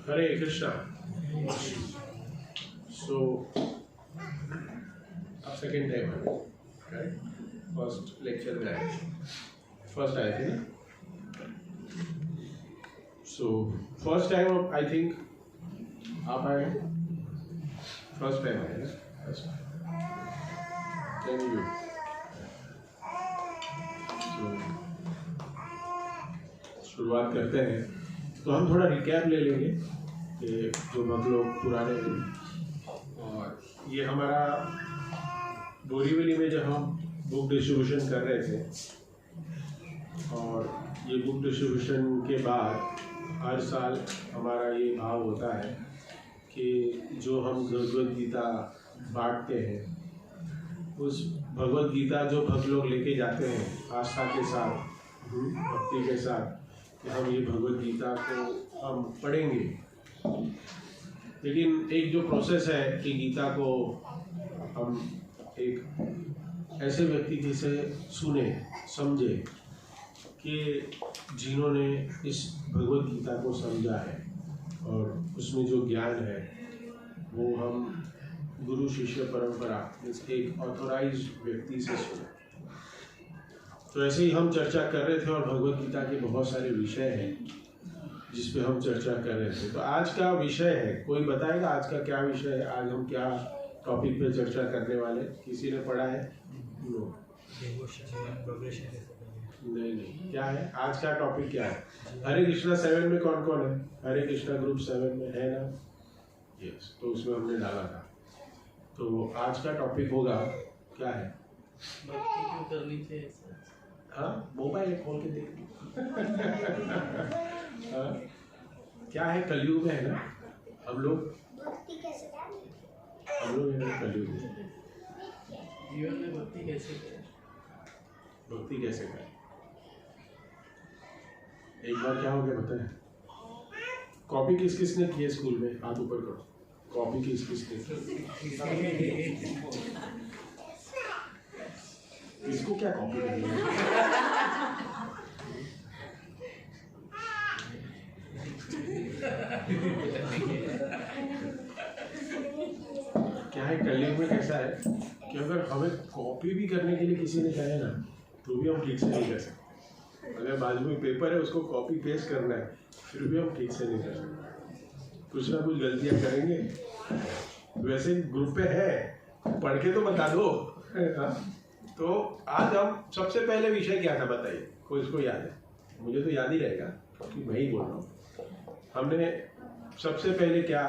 Hare Krishna. So, अब second time है, right? First lecture में आए, फर्स्ट आए थे ना? So first time I think आप आए, फर्स्ट टाइम आए ना? Then you. So, शुरुआत करते हैं। तो हम थोड़ा रिकैप ले लेंगे कि जो हम लोग पुराने हैं, और ये हमारा बोरीवली में जब हम बुक डिस्ट्रीब्यूशन कर रहे थे, और ये बुक डिस्ट्रीब्यूशन के बाद हर साल हमारा ये भाव होता है कि जो हम भगवद गीता बांटते हैं, उस भगवद गीता जो भक्त लोग लेके जाते हैं आस्था के साथ, भक्ति के साथ, कि हम ये भगवद गीता को हम पढ़ेंगे। लेकिन एक जो प्रोसेस है कि गीता को हम एक ऐसे व्यक्ति से सुने, समझे, कि जिन्होंने इस भगवद गीता को समझा है और उसमें जो ज्ञान है वो हम गुरु शिष्य परंपरा एक ऑथोराइज्ड व्यक्ति से सुने। तो ऐसे ही हम चर्चा कर रहे थे, और भगवद गीता के बहुत सारे विषय हैं जिस पे हम चर्चा कर रहे थे। तो आज का विषय है, कोई बताएगा आज का क्या विषय है? आज हम क्या टॉपिक पे चर्चा करने वाले? किसी ने पढ़ा है? नो, नहीं, क्या है आज का टॉपिक? क्या है? हरे कृष्णा 7 में कौन कौन है? हरे कृष्णा ग्रुप 7 में है ना? यस, तो उसमें हमने डाला था। तो आज का टॉपिक होगा, क्या है? भक्ति क्यों करनी चाहिए? हाँ, मोबाइल खोल के देख। क्या है? कलयुग में है ना हम लोग कलयुग में। जीवन में भक्ति कैसे करें? भक्ति कैसे करें? एक बार क्या हो गया पता है? कॉपी किस किस ने की है स्कूल में? हाथ ऊपर करो। कॉपी किस किस ने? इसको क्या कॉपी करनी है? क्या है, कलयुग में कैसा है कि अगर हमें कॉपी भी करने के लिए किसी ने कहे ना, तो भी हम ठीक से नहीं कर सकते। अगर बाजू में पेपर है, उसको कॉपी पेस्ट करना है, फिर भी हम ठीक से नहीं कर सकते। कुछ ना कुछ गलतियां करेंगे। वैसे ग्रुप पे है, पढ़ के तो बता दो। तो आज हम सबसे पहले विषय क्या था बताइए? कोई इसको याद है? मुझे तो याद ही रहेगा क्योंकि मैं ही बोल रहा हूँ। हमने सबसे पहले क्या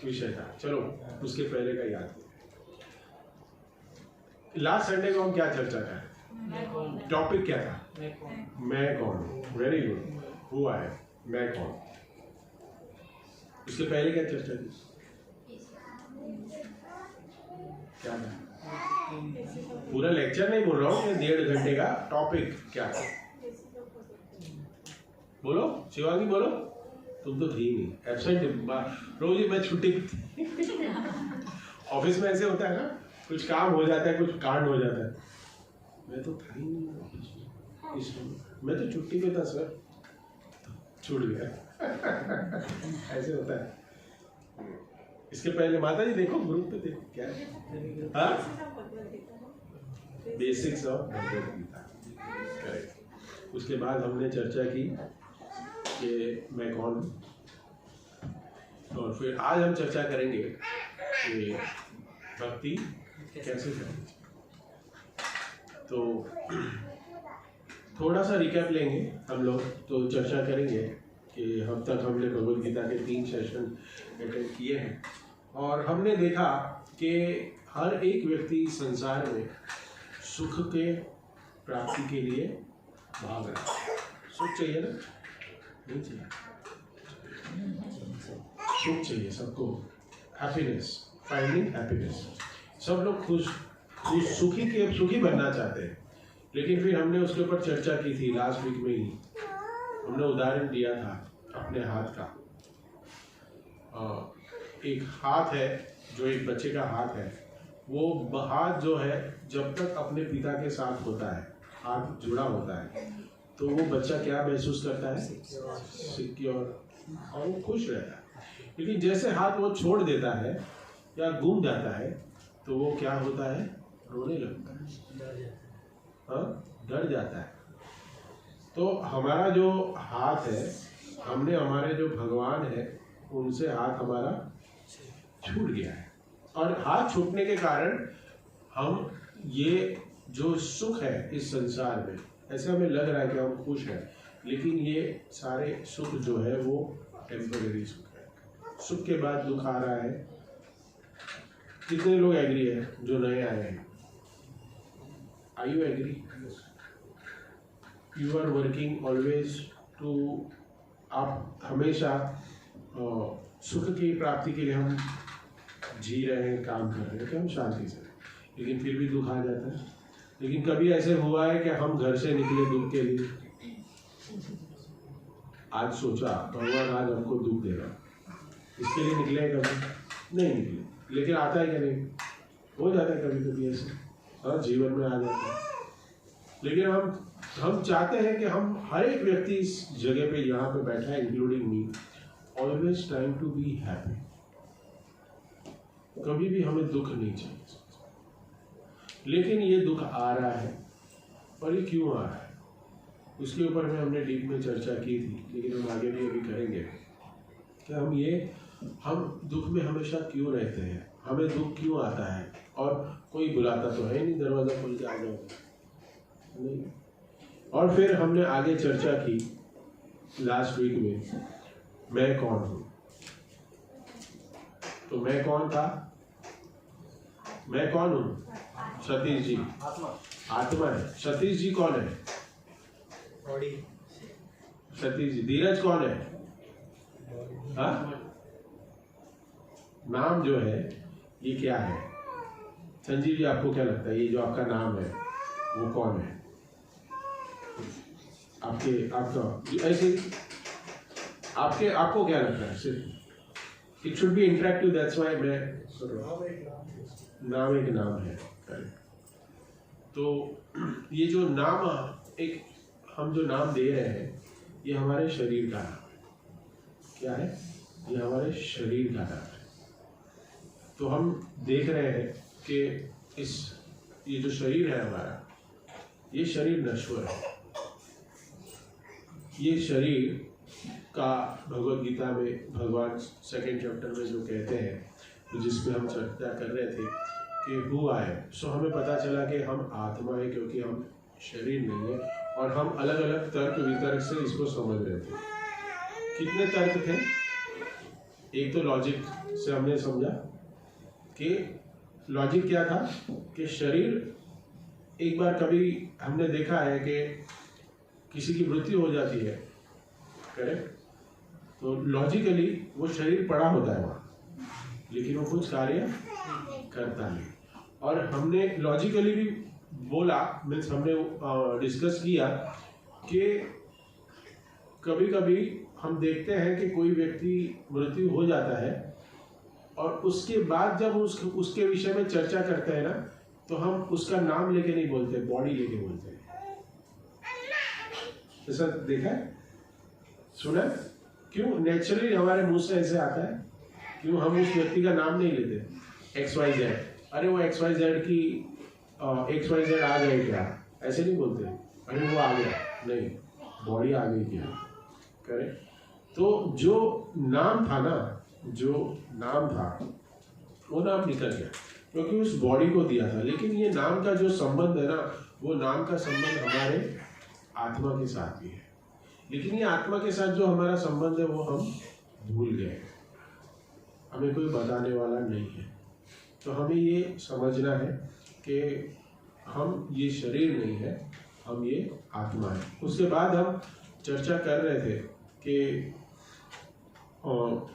विषय था? चलो उसके पहले का याद। लास्ट संडे को हम क्या चर्चा करें? टॉपिक क्या था? मैं कौन? वेरी गुड, हुआ है मैं कौन। उसके पहले क्या चर्चा थी? क्या था? पूरा लेक्चर नहीं बोल रहा हूँ, 1.5 घंटे का टॉपिक क्या था? बोलो शिवांगी, बोलो। तुम तो थी नहीं, एब्सेंट। रोज ही मैं छुट्टी ऑफिस में ऐसे होता है ना, कुछ काम हो जाता है, कुछ कांड हो जाता है। मैं तो था ही नहीं ऑफिस में, इसलिए मैं तो छुट्टी पे था सर, छूट गया। ऐसे होता है। इसके पहले माता जी देखो, ग्रुप पे देखो क्या है। हाँ, basics of Bhagavad Gita, correct. उसके बाद हमने चर्चा की कि मैं कौन हूँ, और फिर आज हम चर्चा करेंगे कि भक्ति कैसे करें। तो थोड़ा सा रिकैप लेंगे हम लोग। तो चर्चा करेंगे कि अब तक हमने भगवद गीता के 3 सेशन अटेंड किए हैं, और हमने देखा कि हर एक व्यक्ति संसार में सुख के प्राप्ति के लिए भाग रहा है। सुख चाहिए ना? नहीं चाहिए? सुख चाहिए सबको, हैप्पीनेस, फाइंडिंग हैप्पीनेस। सब लोग खुश सुखी बनना चाहते हैं। लेकिन फिर हमने उसके ऊपर चर्चा की थी लास्ट वीक में ही। हमने उदाहरण दिया था अपने हाथ का। एक हाथ है, जो एक बच्चे का हाथ है, वो हाथ जो है जब तक अपने पिता के साथ होता है, हाथ जुड़ा होता है, तो वो बच्चा क्या महसूस करता है? सिक्योर, और वो खुश रहता है। लेकिन जैसे हाथ वो छोड़ देता है या गुम जाता है तो वो क्या होता है, रोने लगता है, हाँ, डर जाता है। तो हमारा जो हाथ है, हमने हमारे जो भगवान है उनसे हाथ हमारा छूट गया है, और हाथ छूटने के कारण हम ये जो सुख है इस संसार में, ऐसे हमें लग रहा है कि हम खुश हैं, लेकिन ये सारे सुख जो है वो टेम्पररी सुख है। सुख के बाद दुख आ रहा है। कितने लोग एग्री है जो नए आए हैं? Are you agree? You are working always to, आप हमेशा सुख की प्राप्ति के लिए हम जी रहे हैं, काम कर रहे हैं कि हम शांति से, लेकिन फिर भी दुख आ जाता है। लेकिन कभी ऐसे हुआ है कि हम घर से निकले दुख के लिए, आज सोचा भगवान आज हमको दुख देगा, इसके लिए निकले हैं? कभी नहीं निकले, लेकिन आता है कि नहीं? हो जाता है कभी कभी ऐसे, हाँ, जीवन में आ जाता है। लेकिन हम चाहते हैं कि हम हर एक व्यक्ति इस जगह पे यहाँ पे बैठा है, including me, always trying to be happy. कभी भी हमें दुख नहीं चाहिए, लेकिन ये दुख आ रहा है, और ये क्यों आ रहा है उसके ऊपर में हमने डीप में चर्चा की थी, लेकिन हम आगे भी अभी करेंगे कि हम दुख में हमेशा क्यों रहते हैं, हमें दुख क्यों आता है, और कोई बुलाता तो है नहीं, दरवाजा खोल के आ जाओ नहीं। और फिर हमने आगे चर्चा की लास्ट वीक में, मैं कौन हूँ। तो मैं कौन था? मैं कौन हूँ? सतीश जी आत्मा है। सतीश जी कौन है? बॉडी। सतीश जी। धीरज कौन है? हाँ, नाम जो है ये क्या है? संजीव जी आपको क्या लगता है, ये जो आपका नाम है वो कौन है? आपका ऐसे आपको क्या लगता है? सिर्फ it should be interactive, that's why मैं नाम एक नाम है। तो ये जो नाम एक हम जो नाम दे रहे हैं ये हमारे शरीर का नाम है। क्या है? ये हमारे शरीर का नाम है। तो हम देख रहे हैं कि ये जो शरीर है हमारा, ये शरीर नश्वर है। ये शरीर का भगवद गीता में भगवान 2nd चैप्टर में जो कहते हैं, तो जिसमें हम चर्चा कर रहे थे कि हु आई एम, सो हमें पता चला कि हम आत्मा है, क्योंकि हम शरीर नहीं है, और हम अलग अलग तर्क वितर्क से इसको समझ रहे थे। कितने तर्क थे? एक तो लॉजिक से हमने समझा कि लॉजिक क्या था कि शरीर, एक बार कभी हमने देखा है कि किसी की मृत्यु हो जाती है, करेक्ट, तो लॉजिकली वो शरीर पड़ा होता है वहाँ, लेकिन वो कुछ कार्य करता नहीं। और हमने लॉजिकली भी बोला, मीन्स हमने डिस्कस किया कि कभी कभी हम देखते हैं कि कोई व्यक्ति मृत्यु हो जाता है, और उसके बाद जब उसके विषय में चर्चा करते हैं ना, तो हम उसका नाम लेके नहीं बोलते, बॉडी लेके बोलते हैं। ऐसा देखा है, सुना? क्यों नेचुरली हमारे मुंह से ऐसे आता है? क्यों हम उस व्यक्ति का नाम नहीं लेते? XYZ, अरे वो XYZ की XYZ आ गए क्या, ऐसे नहीं बोलते। अरे वो आ गया, नहीं, बॉडी आ गई क्या, करेक्ट। तो जो नाम था ना, वो नाम निकल गया, क्योंकि उस बॉडी को दिया था। लेकिन ये नाम का जो संबंध है ना, वो नाम का संबंध हमारे आत्मा के साथ भी है, लेकिन ये आत्मा के साथ जो हमारा संबंध है वो हम भूल गए, हमें कोई बताने वाला नहीं है। तो हमें ये समझना है कि हम ये शरीर नहीं है, हम ये आत्मा है। उसके बाद हम चर्चा कर रहे थे कि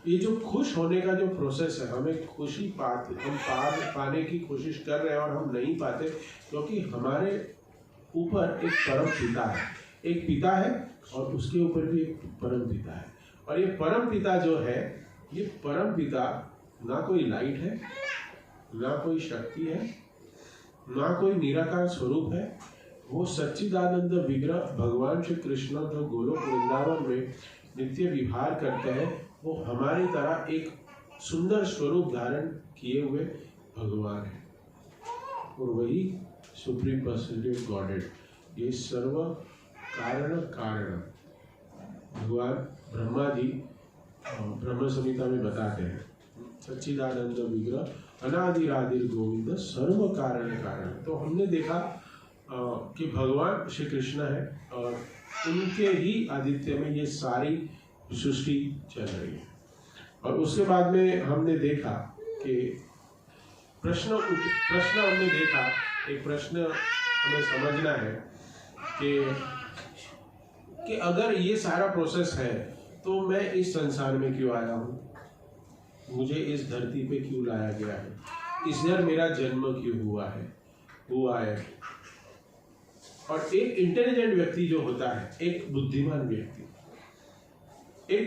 ये जो खुश होने का जो प्रोसेस है, हमें खुशी पाने की कोशिश कर रहे हैं और हम नहीं पाते, क्योंकि हमारे ऊपर एक परम पिता है, एक पिता है और उसके ऊपर भी एक परम पिता है। और ये परम पिता जो है, ये परम पिता ना कोई लाइट है, ना कोई शक्ति है, ना कोई निराकार स्वरूप है। वो सच्चिदानंद विग्रह भगवान श्री कृष्ण जो गोलोक वृंदावन में नित्य विहार करते हैं, वो हमारी तरह एक सुंदर स्वरूप धारण किए हुए भगवान है, और वही सुप्रीम पर्सनैलिटी ऑफ गॉडहेड, ये सर्व कारण भगवान ब्रह्मा जी ब्रह्म संहिता में बताते हैं, सच्चिदानंद विग्रह अनादिरादिर गोविंद सर्व कारण। तो हमने देखा कि भगवान श्री कृष्ण है और उनके ही आदित्य में ये सारी सृष्टि चल रही है। और उसके बाद में हमने देखा कि प्रश्न हमने देखा, एक प्रश्न हमें समझना है कि अगर ये सारा प्रोसेस है तो मैं इस संसार में क्यों आया हूँ, मुझे इस धरती पे क्यों लाया गया है, इधर मेरा जन्म क्यों हुआ है। और एक इंटेलिजेंट व्यक्ति जो होता है, एक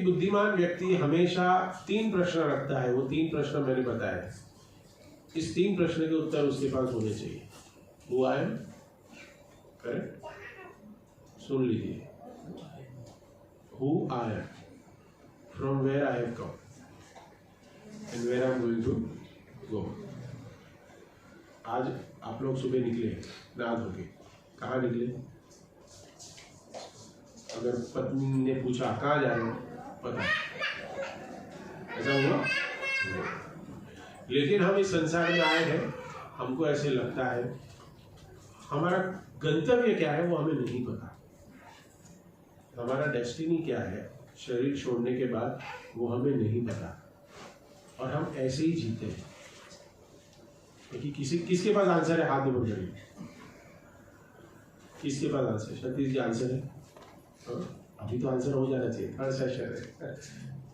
बुद्धिमान व्यक्ति हमेशा 3 प्रश्न रखता है। वो 3 प्रश्न मैंने बताया, इस 3 प्रश्न के उत्तर उसके पास होने चाहिए। Who I am, करेक्ट, सुन लीजिए। Who I am, from where I have come, and where I am going to go। आज आप लोग सुबह निकले नहा धो के, कहाँ निकले? अगर पत्नी ने पूछा कहाँ जा रहे हो, पता, ऐसा हुआ? लेकिन हम इस संसार में आए हैं, हमको ऐसे लगता है हमारा गंतव्य क्या है वो हमें नहीं पता, हमारा डेस्टिनी क्या है शरीर छोड़ने के बाद वो हमें नहीं पता, और हम ऐसे ही जीते हैं। क्योंकि किसके पास आंसर है? हाथ ऊपर करिए, किसके पास आंसर? सतीश जी आंसर है? अभी तो आंसर हो जाना चाहिए, थर्ड सेशन है।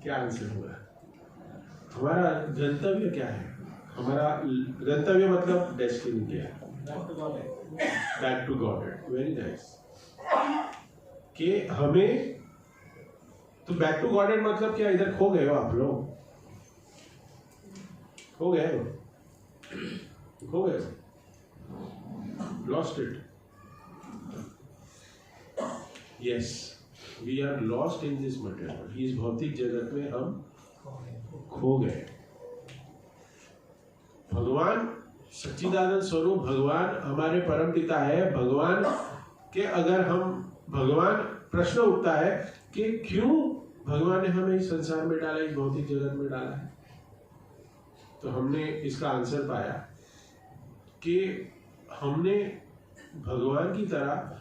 क्या आंसर हुआ? हमारा गंतव्य क्या है? हमारा गंतव्य मतलब डेस्टिनी क्या है? Back to God. Very nice. कि हमें तो बैक टू गॉडेड मतलब क्या? इधर खो गए हो आप लोग, खो गए हो, lost it. Yes, we are lost in this material. इस भौतिक जगत में हम खो गए। भगवान सच्चिदानंद स्वरूप, भगवान हमारे परम पिता है। भगवान के अगर हम भगवान प्रश्न उठता है कि क्यों भगवान ने हमें इस संसार में डाला, इस भौतिक जगत में डाला है, तो हमने इसका आंसर पाया कि हमने भगवान की तरह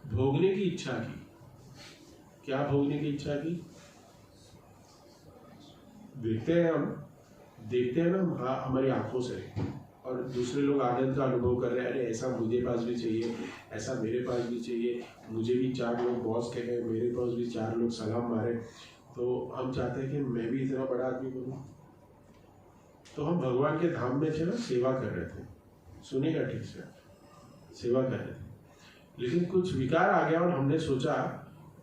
भोगने की इच्छा की। क्या भोगने की इच्छा की? देखते हैं ना हमारी आंखों से, और दूसरे लोग आनंद का अनुभव कर रहे हैं, अरे ऐसा मुझे पास भी चाहिए, ऐसा मेरे पास भी चाहिए, मुझे भी 4 लोग बॉस कहे, मेरे पास भी 4 लोग सलाम मारे, तो हम चाहते हैं कि मैं भी इतना बड़ा आदमी बनूं। तो हम भगवान के धाम में थे ना, सेवा कर रहे थे, सुनिएगा ठीक से, सेवा कर रहे थे, लेकिन कुछ विकार आ गया और हमने सोचा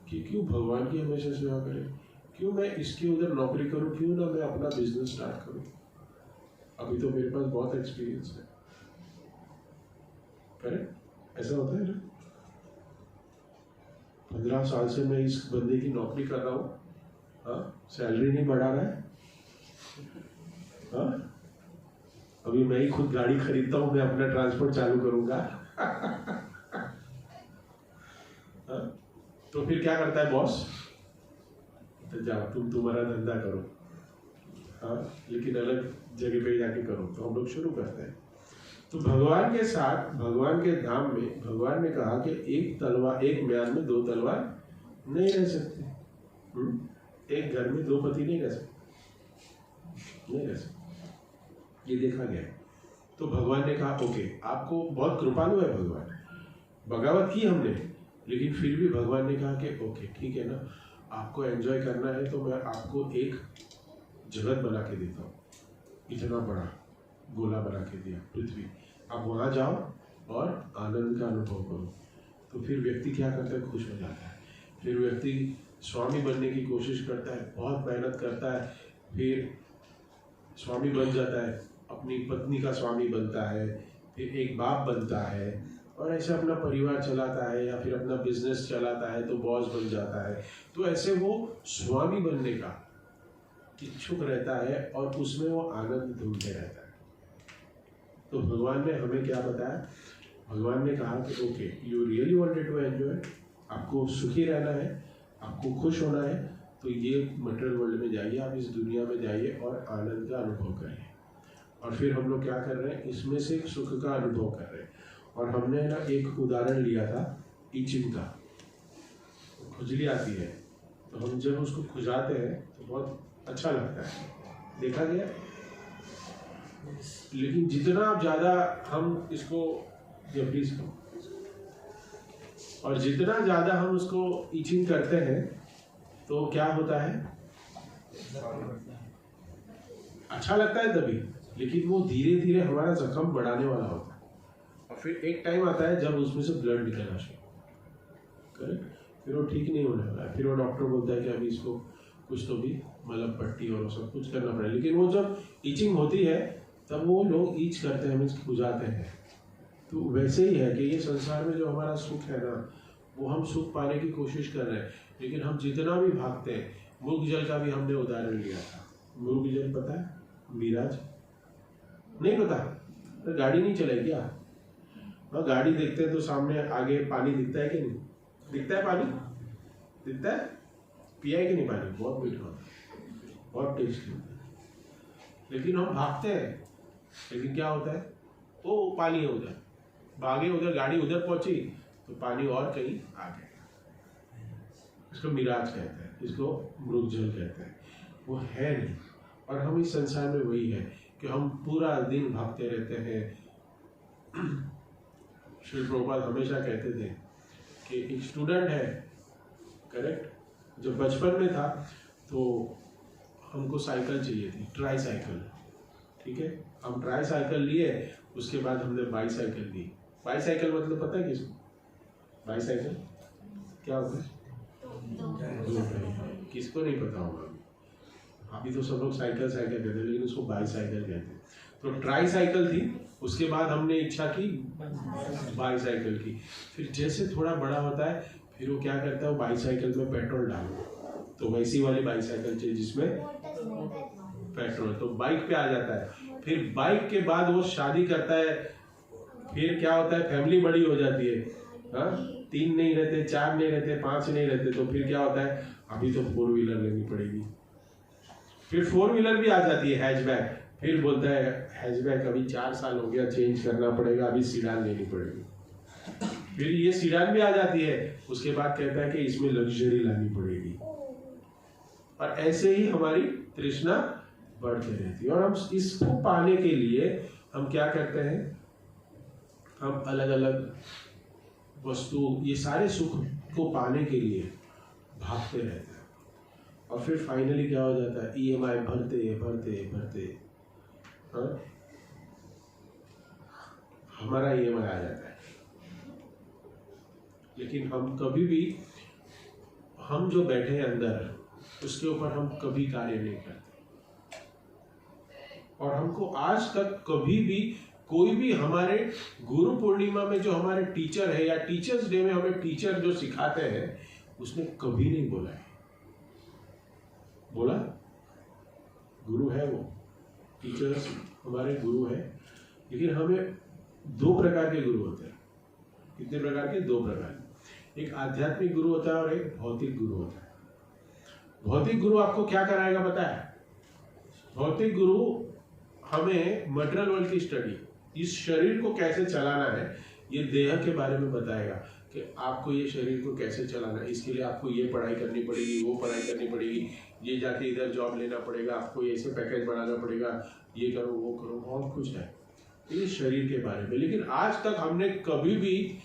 कि क्यों भगवान की हमेशा सेवा करें, क्यों मैं इसके उधर नौकरी करूं, क्यों ना मैं अपना बिजनेस स्टार्ट करूं, अभी तो मेरे पास बहुत एक्सपीरियंस है। करेक्ट, ऐसा होता है ना। 15 साल से मैं इस बंदे की नौकरी कर रहा हूँ, हाँ, सैलरी नहीं बढ़ा रहा है, हाँ, अभी मैं ही खुद गाड़ी खरीदता हूँ, मैं अपना ट्रांसपोर्ट चालू करूंगा। हाँ? तो फिर क्या करता है बॉस? तो जाओ तुम तुम्हारा धंधा करो, हाँ, लेकिन अलग जगह पे जाके करो। तो हम लोग शुरू करते हैं। तो भगवान के साथ, भगवान के धाम में भगवान ने कहा कि एक म्यान में 2 तलवार नहीं रह सकती। एक घर में 2 पति नहीं रह सकते, ये देखा गया। तो भगवान ने कहा ओके, आपको बहुत कृपालु है भगवान, बगावत की हमने, लेकिन फिर भी भगवान ने कहा कि ओके ठीक है ना, आपको एंजॉय करना है तो मैं आपको एक जगत बना के देता हूँ, इतना बड़ा गोला बना के दिया पृथ्वी, आप वहाँ जाओ और आनंद का अनुभव करो। तो फिर व्यक्ति क्या करता है? खुश हो जाता है। फिर व्यक्ति स्वामी बनने की कोशिश करता है, बहुत मेहनत करता है, फिर स्वामी बन जाता है, अपनी पत्नी का स्वामी बनता है, फिर एक बाप बनता है, और ऐसे अपना परिवार चलाता है, या फिर अपना बिजनेस चलाता है तो बॉस बन जाता है। तो ऐसे वो स्वामी बनने का इच्छुक रहता है और उसमें वो आनंद ढूंढते रहता है। तो भगवान ने हमें क्या बताया? भगवान ने कहा कि okay, you really wanted to enjoy, आपको सुखी रहना है, आपको खुश होना है, तो ये मटेरियल वर्ल्ड में जाइए, आप इस दुनिया में जाइए और आनंद का अनुभव करिए। और फिर हम लोग क्या कर रहे हैं? इसमें से सुख का अनुभव कर रहे हैं। और हमने ना एक उदाहरण लिया था इचिंग का। खुजली आती है तो हम जब उसको खुजाते हैं तो बहुत अच्छा लगता है, देखा गया। लेकिन जितना ज़्यादा हम इसको प्लीज और जितना ज़्यादा हम उसको इचिंग करते हैं तो क्या होता है? अच्छा लगता है तभी, लेकिन वो धीरे धीरे हमारा जख्म बढ़ाने वाला होता है। और फिर एक टाइम आता है जब उसमें से ब्लड निकलना शुरू, करेक्ट, फिर वो ठीक नहीं होने वाला है। फिर वो डॉक्टर बोलता है कि अभी इसको कुछ तो भी मतलब पट्टी और सब कुछ करना पड़ेगा। लेकिन वो जब ईचिंग होती है तब वो लोग ईच करते हैं, मीन्स खुजाते हैं। तो वैसे ही है कि ये संसार में जो हमारा सुख है ना, वो हम सुख पाने की कोशिश कर रहे हैं, लेकिन हम जितना भी भागते हैं। मुर्ग जल का भी हमने उदाहरण लिया था। मुर्ग जल पता है? मिराज नहीं पता? तो गाड़ी नहीं चलाई क्या? हाँ, गाड़ी देखते हैं तो सामने आगे पानी दिखता है कि नहीं दिखता है? पानी दिखता है? पिया है कि नहीं पानी? बहुत मीठा होता है, बहुत टेस्टी होता है। लेकिन हम भागते हैं, लेकिन क्या होता है? वो पानी है उधर, भागे उधर, गाड़ी उधर पहुंची तो पानी और कहीं आ गया। इसको मिराज कहते हैं, इसको मृग जल कहते हैं। वो है नहीं। और हम इस संसार में वही है कि हम पूरा दिन भागते रहते हैं। श्री प्रभुपाद हमेशा कहते थे कि एक स्टूडेंट है, करेक्ट, जब बचपन में था तो हमको साइकिल चाहिए थी, ट्राई साइकिल, ठीक है। हम ट्राई साइकिल लिए, उसके बाद हमने बाईसाइकिल ली। बाईसाइकिल मतलब पता है किसको? बाईसाइकिल क्या होता है? किसको नहीं पता होगा? अभी तो सब लोग साइकिल साइकिल कहते हैं, लेकिन उसको बाईसाइकिल कहते हैं। तो ट्राई साइकिल थी, उसके बाद हमने इच्छा की बाईसाइकिल की। फिर जैसे थोड़ा बड़ा होता है फिर वो क्या करता है, वो बाईसाइकिल में पेट्रोल डालो, तो वैसी वाली बाईसाइकिल चाहिए जिसमें पेट्रोल, तो बाइक पे आ जाता है। फिर बाइक के बाद वो शादी करता है, फिर क्या होता है, फैमिली बड़ी हो जाती है। हाँ, 3 नहीं रहते, 4 नहीं रहते, 5 नहीं रहते, तो फिर क्या होता है, अभी तो 4 व्हीलर लेनी पड़ेगी। फिर 4 व्हीलर भी आ जाती है, हैचबैक। फिर बोलता है हैचबैक अभी 4 साल हो गया, चेंज करना पड़ेगा, अभी सीडान लेनी पड़ेगी। फिर ये सीडान भी आ जाती है, उसके बाद कहता है कि इसमें लग्जरी लानी पड़ेगी। और ऐसे ही हमारी तृष्णा बढ़ती रहती है। और हम इसको पाने के लिए हम क्या करते हैं, हम अलग अलग वस्तु, ये सारे सुख को पाने के लिए भागते रहते हैं। और फिर फाइनली क्या हो जाता है, EMI भरते भरते भरते, हाँ, हमारा EMI आ जाता है। लेकिन हम कभी भी, हम जो बैठे हैं अंदर, उसके ऊपर हम कभी कार्य नहीं करते। और हमको आज तक कभी भी कोई भी हमारे गुरु पूर्णिमा में जो हमारे टीचर है या टीचर्स डे में हमें टीचर जो सिखाते हैं, उसने कभी नहीं बोला है। बोला? गुरु है वो, टीचर्स हमारे गुरु है। लेकिन हमें 2 प्रकार के गुरु होते हैं। कितने प्रकार के? 2 प्रकार। एक आध्यात्मिक गुरु होता है और एक भौतिक गुरु होता है। भौतिक गुरु आपको क्या कराएगा पता है? भौतिक गुरु हमें मटेरियल वर्ल्ड की स्टडी, इस शरीर को कैसे चलाना है, ये देह के बारे में बताएगा कि आपको ये शरीर को कैसे चलाना है। इसके लिए आपको ये पढ़ाई करनी पड़ेगी, वो पढ़ाई करनी पड़ेगी, ये जाके इधर जॉब लेना पड़ेगा, आपको ऐसे पैकेज बढ़ाना पड़ेगा, ये करो वो करो, बहुत कुछ है ये शरीर के बारे में। लेकिन आज तक हमने कभी भी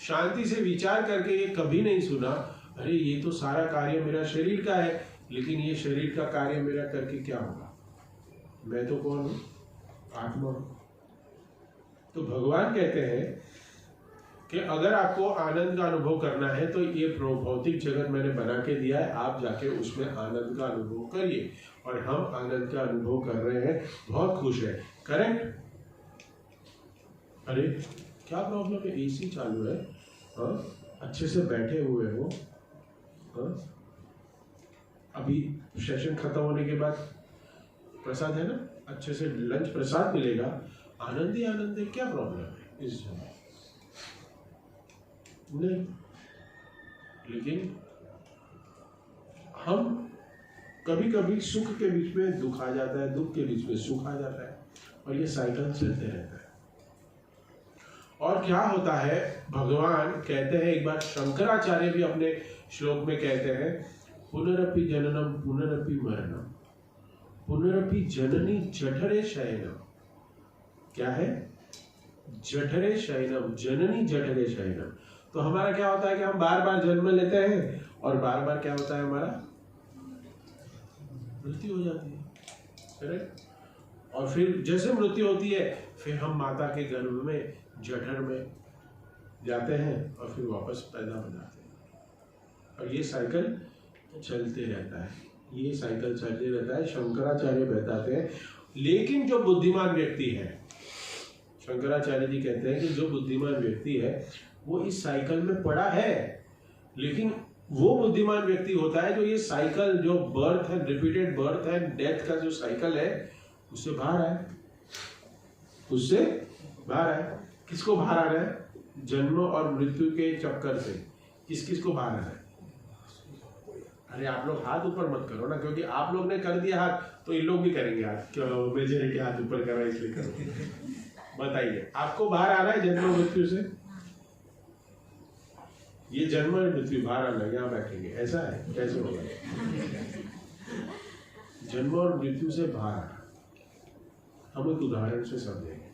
शांति से विचार करके ये कभी नहीं सुना, अरे ये तो सारा कार्य मेरा शरीर का है, लेकिन ये शरीर का कार्य मेरा करके क्या होगा? मैं तो कौन हूँ? आत्मा हूँ। तो भगवान कहते हैं कि अगर आपको आनंद का अनुभव करना है तो ये भौतिक जगत मैंने बना के दिया है, आप जाके उसमें आनंद का अनुभव करिए। और हम आनंद का अनुभव कर रहे हैं, बहुत खुश है, करेक्ट? अरे क्या प्रॉब्लम है? AC चालू है, हाँ, अच्छे से बैठे हुए हो, हाँ, अभी सेशन खत्म होने के बाद प्रसाद है ना, अच्छे से लंच प्रसाद मिलेगा, आनंद ही आनंद है, क्या प्रॉब्लम है इस जन्म नहीं। लेकिन हम कभी कभी सुख के बीच में दुख आ जाता है, दुख के बीच में सुख आ जाता है, और ये साइकिल चलते रहता है। और क्या होता है, भगवान कहते हैं, एक बार शंकराचार्य भी अपने श्लोक में कहते हैं, पुनरपि जननम पुनरपि मरणम पुनरपि जननी जठरे शयनम। क्या है? जठरे शयनम, जननी जठरे शयनम। तो हमारा क्या होता है कि हम बार बार जन्म लेते हैं और बार बार क्या होता है, हमारा मृत्यु हो जाती है, करेक्ट। और फिर जैसे मृत्यु होती है, फिर हम माता के गर्भ में, जठर में जाते हैं और फिर वापस पैदा हो जाते हैं। और ये साइकिल चलते रहता है, ये साइकिल चलते रहता है, शंकराचार्य बताते हैं। लेकिन जो बुद्धिमान व्यक्ति है, शंकराचार्य जी कहते हैं कि जो बुद्धिमान व्यक्ति है वो इस साइकिल में पड़ा है, लेकिन वो बुद्धिमान व्यक्ति होता है जो ये साइकिल, जो बर्थ है, रिपीटेड बर्थ एंड डेथ का जो साइकिल है, उससे बाहर आए, उससे बाहर आए। किसको बाहर आ रहा है? जन्म और मृत्यु के चक्कर से किस किस को बाहर आ रहा है? अरे आप लोग हाथ ऊपर मत करो ना, क्योंकि आप लोग ने कर दिया हाथ तो इन लोग भी करेंगे हाथ। क्यों मेजर के हाथ ऊपर करा इसलिए करो। बताइए, आपको बाहर आ रहा है जन्म और मृत्यु से? ये जन्म और मृत्यु बाहर आना, यहाँ बैठेंगे, ऐसा है? कैसे होगा? जन्म और मृत्यु से बाहर आना हम एक उदाहरण से समझेंगे।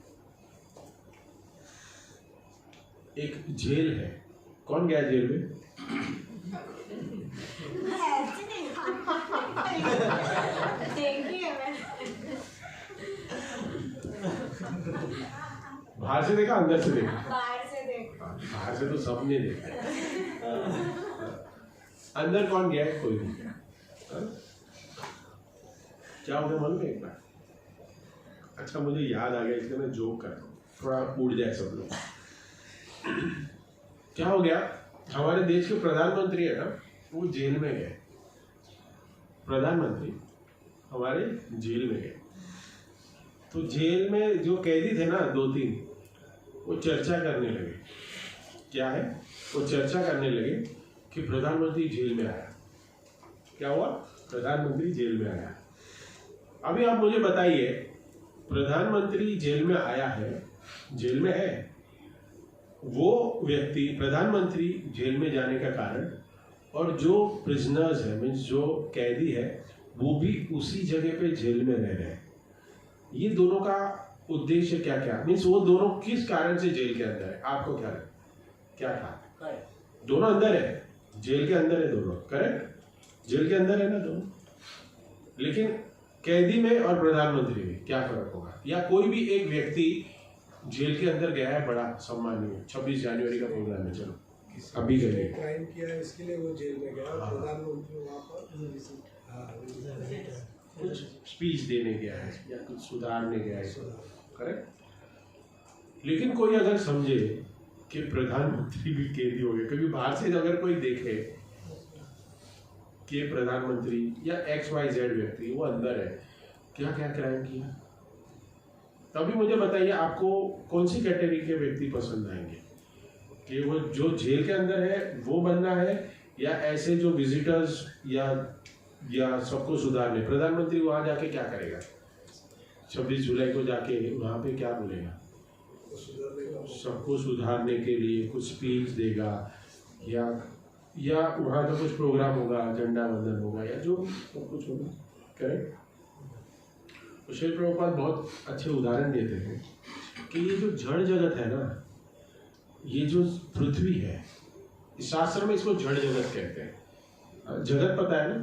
एक जेल है, कौन गया जेल में? बाहर से देखा, अंदर से देखा? बाहर से देखा। बाहर से तो सबने देखा। अंदर कौन गया है? कोई नहीं गया। क्या हो गया मालूम है? एक बार अच्छा मुझे याद आ गया, इसलिए मैं जोक कर रहा हूँ, थोड़ा उड़ जाए सब लोग। क्या हो गया, हमारे देश के प्रधानमंत्री है ना, वो जेल में गए। प्रधानमंत्री हमारे जेल में गए, तो जेल में जो कैदी थे ना, 2-3, वो चर्चा करने लगे। क्या है? वो चर्चा करने लगे कि प्रधानमंत्री जेल में आया। क्या हुआ? प्रधानमंत्री जेल में आया। अभी आप मुझे बताइए, प्रधानमंत्री जेल में आया है, जेल में है, वो व्यक्ति, प्रधानमंत्री जेल में जाने का कारण, और जो प्रिजनर्स है, मीन्स जो कैदी है, वो भी उसी जगह पे जेल में रह रहे हैं, ये दोनों का उद्देश्य क्या क्या? मीन्स वो दोनों किस कारण से जेल के अंदर है? आपको क्या लगता है? क्या था? दोनों अंदर है, जेल के अंदर है दोनों, करेक्ट? जेल के अंदर है ना दोनों। लेकिन कैदी में और प्रधानमंत्री में क्या फर्क होगा? या कोई भी एक व्यक्ति जेल के अंदर गया है, बड़ा सम्मानीय, 26 जनवरी का प्रोग्राम है, चलो अभी करिए, क्राइम किया है इसके लिए वो जेल में गया, हाँ। प्रधानमंत्री वहाँ पर कुछ स्पीच देने गया है या कुछ सुधारने गया है, करेक्ट। लेकिन कोई अगर समझे कि प्रधानमंत्री भी कैदी हो गए, क्योंकि बाहर से अगर कोई देखे कि प्रधानमंत्री या XYZ व्यक्ति वो अंदर है, क्या क्या क्राइम किया, तभी मुझे बताइए आपको कौन सी कैटेगरी के व्यक्ति पसंद आएंगे? कि वो जो जेल के अंदर है वो बनना है, या ऐसे जो विजिटर्स या सबको सुधारने? प्रधानमंत्री वहां जाके क्या करेगा? 26 जुलाई को जाके वहां पे क्या बोलेगा? सबको सुधारने के लिए कुछ स्पीच देगा, या वहां तो कुछ प्रोग्राम होगा, झंडा वंदन होगा, या जो सब कुछ होगा, करेक्ट। तो श्री प्रभुपाद बहुत अच्छे उदाहरण देते हैं कि ये जो जड़ जगत है ना, ये जो पृथ्वी है, इस शास्त्र में इसको जड़ जगत कहते हैं। जगत पता है ना,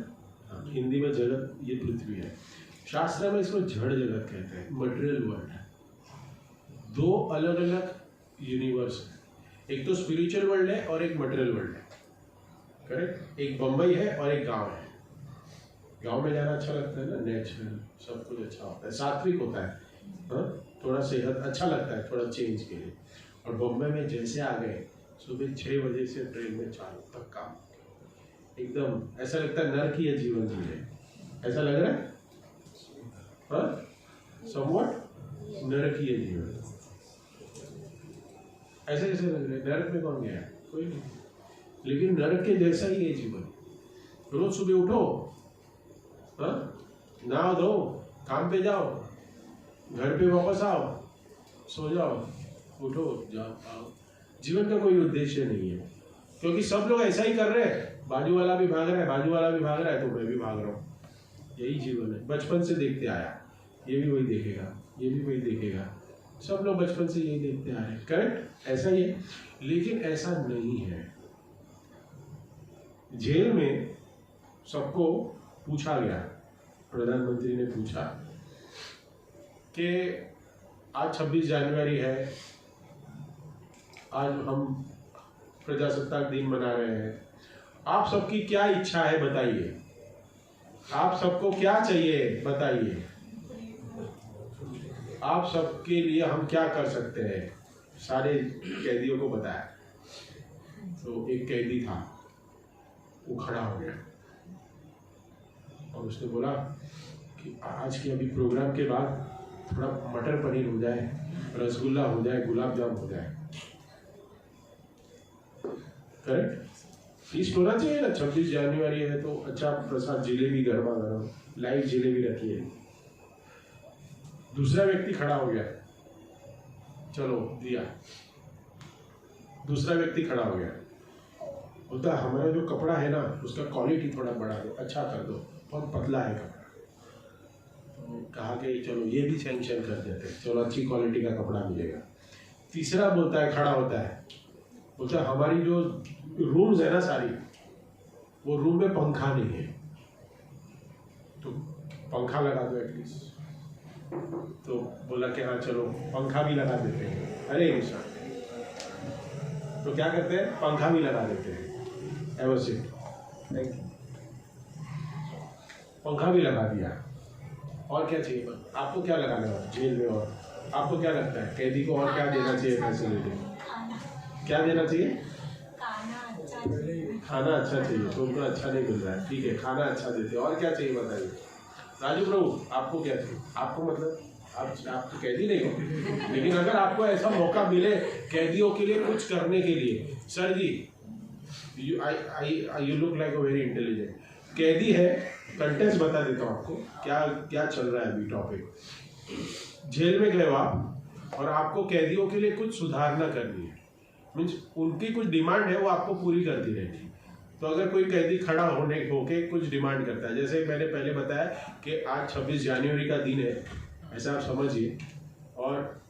हिंदी में जगत ये पृथ्वी है, शास्त्र में इसको जड़ जगत कहते हैं, मटेरियल वर्ल्ड है। दो अलग अलग यूनिवर्स है, एक तो स्पिरिचुअल वर्ल्ड है और एक मटेरियल वर्ल्ड है, करेक्ट। एक बम्बई है और एक गांव है। गांव में जाना अच्छा लगता है ना, नेचुरल, सब कुछ अच्छा होता है, सात्विक होता है, हाँ, थोड़ा सेहत अच्छा लगता है, थोड़ा चेंज के लिए। और बम्बई में जैसे आ गए, सुबह 6 बजे से ट्रेन में 4 तक काम, एकदम ऐसा लगता है नर्क ही है जीवन जी रहे, ऐसा लग रहा है। हाँ, समवट नरकीय जीवन। ऐसे कैसे लग रहे? नरक में कौन गया? कोई नहीं। लेकिन नरक के जैसा ही है जीवन। रोज सुबह उठो, हाँ, नहाओ धो, काम पे जाओ, घर पे वापस आओ, सो जाओ, उठो, जाओ, आओ। जीवन का कोई उद्देश्य नहीं है, क्योंकि सब लोग ऐसा ही कर रहे हैं। बाजू वाला भी भाग रहा है, बाजू वाला भी भाग रहा है, तो मैं भी भाग रहा हूँ। यही जीवन है, बचपन से देखते आया। ये भी वही देखेगा, ये भी वही देखेगा, सब लोग बचपन से यही देखते आ रहे हैं। करेक्ट, ऐसा ही है। लेकिन ऐसा नहीं है। जेल में सबको पूछा गया, प्रधानमंत्री ने पूछा कि आज 26 जनवरी है, आज हम प्रजासत्ताक दिन मना रहे हैं, आप सबकी क्या इच्छा है बताइए, आप सबको क्या चाहिए बताइए, आप सबके लिए हम क्या कर सकते हैं। सारे कैदियों को बताया। तो एक कैदी था, वो खड़ा हो गया और उसने बोला कि आज के अभी प्रोग्राम के बाद थोड़ा मटर पनीर हो जाए, रसगुल्ला हो जाए, गुलाब जामुन हो जाए। करेक्ट, फीस्ट होना चाहिए ना। 26 जनवरी है तो अच्छा प्रसाद, जिलेबी गर्मा गर्म, लाइट जिलेबी रखिए। दूसरा व्यक्ति खड़ा हो गया, चलो दिया। दूसरा व्यक्ति खड़ा हो गया, बोलता हमारा जो कपड़ा है ना उसका क्वालिटी थोड़ा बढ़ा दो, अच्छा कर दो, बहुत पतला है कपड़ा। तो कहा कि चलो ये भी सैंक्शन कर देते हैं, चलो अच्छी क्वालिटी का कपड़ा मिलेगा। तीसरा बोलता है, खड़ा होता है, बोलता है हमारी जो रूम्स है ना सारी, वो रूम में पंखा नहीं है, तो पंखा लगा दो एटलीस्ट। तो बोला कि हाँ चलो पंखा भी लगा देते हैं। अरे कृष्णा, तो क्या करते हैं, पंखा भी लगा देते हैं। एवरसिट, पंखा भी लगा दिया। और क्या चाहिए? आपको क्या लगाना है जेल में? और आपको क्या लगता है कैदी को और क्या देना चाहिए फैसिलिटी? क्या देना चाहिए? खाना अच्छा चाहिए। तो उनको अच्छा नहीं मिल रहा है, ठीक है, खाना अच्छा देते। और क्या चाहिए बताइए राजू प्रभु, आपको क्या चाहिए? आपको मतलब आप तो कैदी नहीं हो, लेकिन अगर आपको ऐसा मौका मिले कैदियों के लिए कुछ करने के लिए, sir ji you look like a very intelligent कैदी है, कंटेंट्स बता देता हूँ आपको क्या क्या चल रहा है अभी टॉपिक। जेल में गए हो आप और आपको कैदियों के लिए कुछ सुधारना करनी है, मीन्स उनकी कुछ डिमांड है वो आपको पूरी करती रहेगी। तो अगर कोई कैदी खड़ा होके कुछ डिमांड करता है, जैसे मैंने पहले बताया कि आज 26 जनवरी का दिन है, ऐसा आप समझिए, और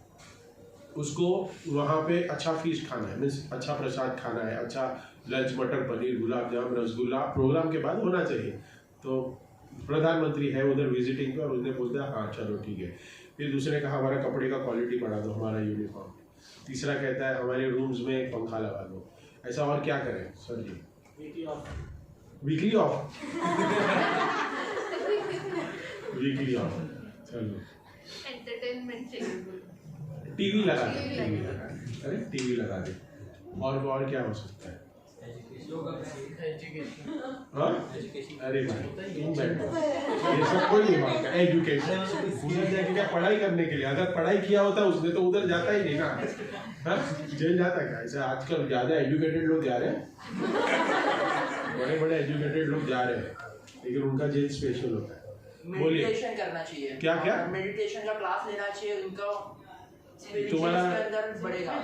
उसको वहाँ पे अच्छा फीस्ट खाना है, मीन्स अच्छा प्रसाद खाना है, अच्छा लंच, मटर पनीर, गुलाब जामुन, रसगुल्ला प्रोग्राम के बाद होना चाहिए। तो प्रधानमंत्री है उधर विजिटिंग पे और उसने बोलता है हाँ चलो ठीक है। फिर दूसरे ने कहा हमारा कपड़े का क्वालिटी बढ़ा दो, हमारा यूनिफॉर्म। तीसरा कहता है हमारे रूम्स में एक पंखा लगा दो। ऐसा और क्या करें sir ji? Weekly off weekly off, चलो एंटरटेनमेंट चाहिए, टीवी लगा दे, अरे टीवी लगा दे। और क्या हो सकता है? हाँ? अरे भाई तुम बैठो, ये सब कोई नहीं मांगता। एजुकेशन उधर जाके क्या पढ़ाई करने के लिए? अगर पढ़ाई किया होता उसने तो उधर जाता ही नहीं ना। हाँ? जेल जाता क्या? ऐसा आजकल ज्यादा एजुकेटेड लोग जा रहे हैं, बड़े बड़े एजुकेटेड लोग जा रहे हैं, लेकिन उनका जेल स्पेशल होता है। मेडिटेशन करना चाहिए। क्या मेडिटेशन का क्लास लेना चाहिए उनको,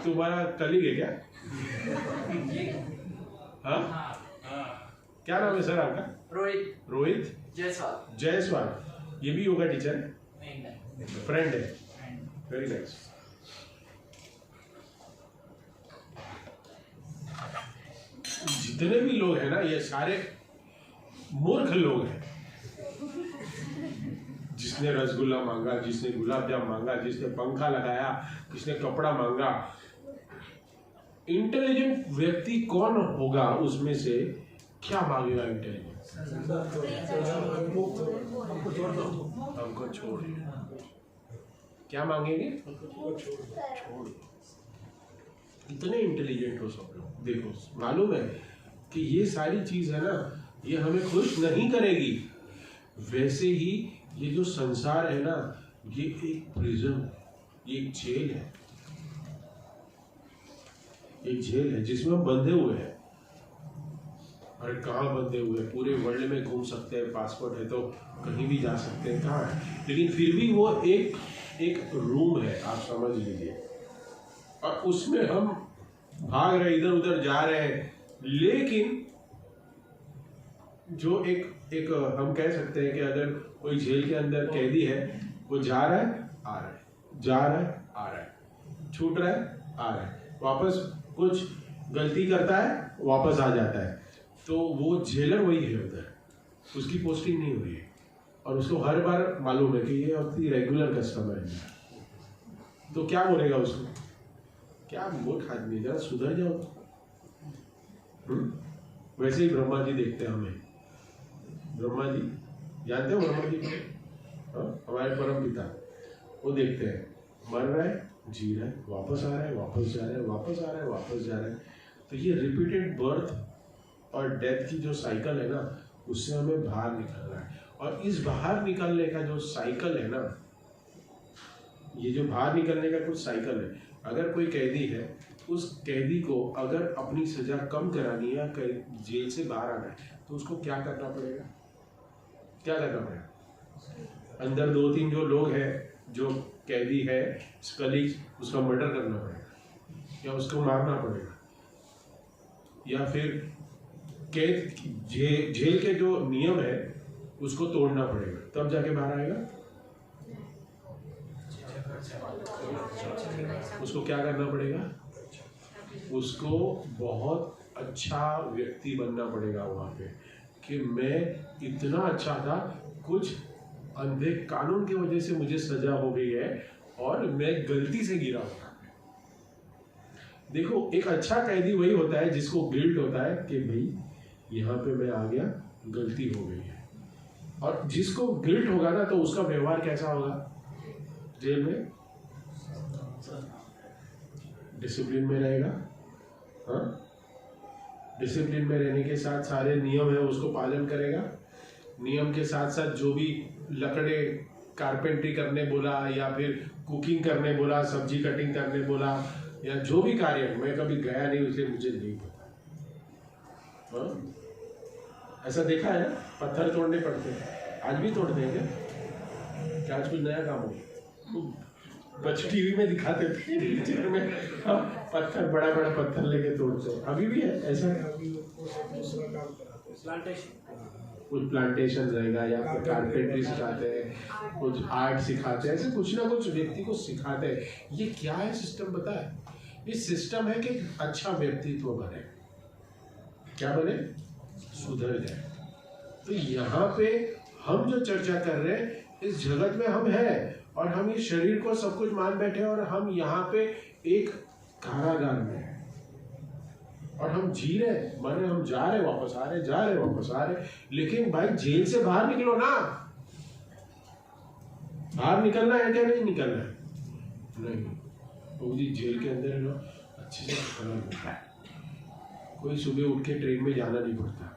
तुम्हारा कलीग है क्या? हाँ? क्या नाम है सर आपका? रोहित जायसवाल। ये भी योगा टीचर है? फ्रेंड है? Very nice. जितने भी लोग हैं ना ये सारे मूर्ख लोग हैं। जिसने रसगुल्ला मांगा, जिसने गुलाब जामुन मांगा, जिसने पंखा लगाया, जिसने कपड़ा मांगा। इंटेलिजेंट व्यक्ति कौन होगा उसमें से? क्या मांगेगा इंटेलिजेंट? हमको छोड़। क्या मांगेंगे? छोड़। इतने इंटेलिजेंट हो सब लोग। देखो मालूम है कि ये सारी चीज है ना, ये हमें खुश नहीं करेगी, वैसे ही ये जो संसार है ना, ये एक प्रिजन, ये एक जेल है, एक जेल है जिसमें हम बंधे हुए हैं। अरे कहाँ बंधे हुए हैं? पूरे वर्ल्ड में घूम सकते हैं, पासपोर्ट है तो कहीं भी जा सकते हैं, कहाँ है? लेकिन फिर भी वो एक रूम है, आप समझ लीजिए, और उसमें हम भाग रहे, इधर उधर जा रहे हैं। लेकिन जो एक हम कह सकते हैं कि अगर कोई जेल के अंदर कैदी है, वो जा रहा है आ रहा है, जा रहा है आ रहा है, छूट रहा है आ रहा है, वापस कुछ गलती करता है वापस आ जाता है। तो वो जेलर वही है उधर, उसकी पोस्टिंग नहीं हुई है और उसको हर बार मालूम है कि ये अपनी रेगुलर कस्टमर है। तो क्या बोलेगा उसको? क्या मूर्ख आदमी, जरा सुधर जाओ। वैसे ही ब्रह्मा जी देखते हैं हमें। ब्रह्मा जी जानते हो ब्रह्मा जी को? हमारे परम पिता, वो देखते हैं, मर रहा है, जी रहा है, वापस आ रहा है, वापस जा रहा है, वापस आ रहा है, वापस जा रहा है। तो ये रिपीटेड बर्थ और डेथ की जो साइकिल है ना, उससे हमें बाहर निकलना है। और इस बाहर निकलने का जो साइकिल है ना, ये जो बाहर निकलने का कुछ साइकिल है, अगर कोई कैदी है, उस कैदी को अगर अपनी सजा कम करानी है या जेल से बाहर आना है, तो उसको क्या करना पड़ेगा? क्या करना पड़ेगा? अंदर 2-3 जो लोग हैं, जो कैदी है, कलीग, उसका मर्डर करना पड़ेगा या उसको मारना पड़ेगा, या फिर कैद जेल के जो नियम है उसको तोड़ना पड़ेगा, तब जाके बाहर आएगा। उसको क्या करना पड़ेगा? उसको बहुत अच्छा व्यक्ति बनना पड़ेगा वहां पे, कि मैं इतना अच्छा था, कुछ अंधे कानून की वजह से मुझे सजा हो गई है और मैं गलती से गिरा हूं। देखो, एक अच्छा कैदी वही होता है जिसको गिल्ट होता है कि भाई यहाँ पे मैं आ गया, गलती हो गई है। और जिसको गिल्ट होगा ना, तो उसका व्यवहार कैसा होगा जेल में? डिसिप्लिन में रहेगा। हाँ, डिसिप्लिन में रहने के साथ सारे नियम है उसको पालन करेगा। नियम के साथ साथ जो भी लकड़े कारपेंट्री करने बोला, या फिर कुकिंग करने बोला, सब्जी कटिंग करने बोला, या जो भी कार्य, मैं कभी गया नहीं इसलिए मुझे नहीं पता। हाँ? ऐसा देखा है, पत्थर तोड़ने पड़ते हैं, आज भी तोड़ते हैं क्या आज कुछ नया काम हो? बच्चे टीवी में दिखाते थे, पिक्चर में हम पत्थर, बड़ा बड़ा पत्थर लेके तोड़ते हैं, अभी भी है ऐसा। अभी वो सब दूसरा काम कराते हैं, प्लांटेशन, कुछ प्लांटेशन रहेगा, या फिर कारपेंट्री सिखाते हैं, कुछ आर्ट सिखाते हैं, ऐसे कुछ ना कुछ व्यक्ति को सिखाते हैं। ये क्या है सिस्टम पता है? ये सिस्टम है कि अच्छा व्यक्तित्व बने, क्या बने? सुधर जाए। तो यहाँ पे हम जो चर्चा कर रहे हैं, इस जगत में हम हैं और हम इस शरीर को सब कुछ मान बैठे, और हम यहाँ पे एक कारागार में हैं और हम जी रहे, माने हम जा रहे वापस आ रहे, जा रहे वापस आ रहे। लेकिन भाई जेल से बाहर निकलो ना। बाहर निकलना है क्या? नहीं निकलना है? नहीं। वो जी जेल के अंदर है ना, अच्छे से खाना मिलता है, कोई सुबह उठ के ट्रेन में जाना नहीं पड़ता,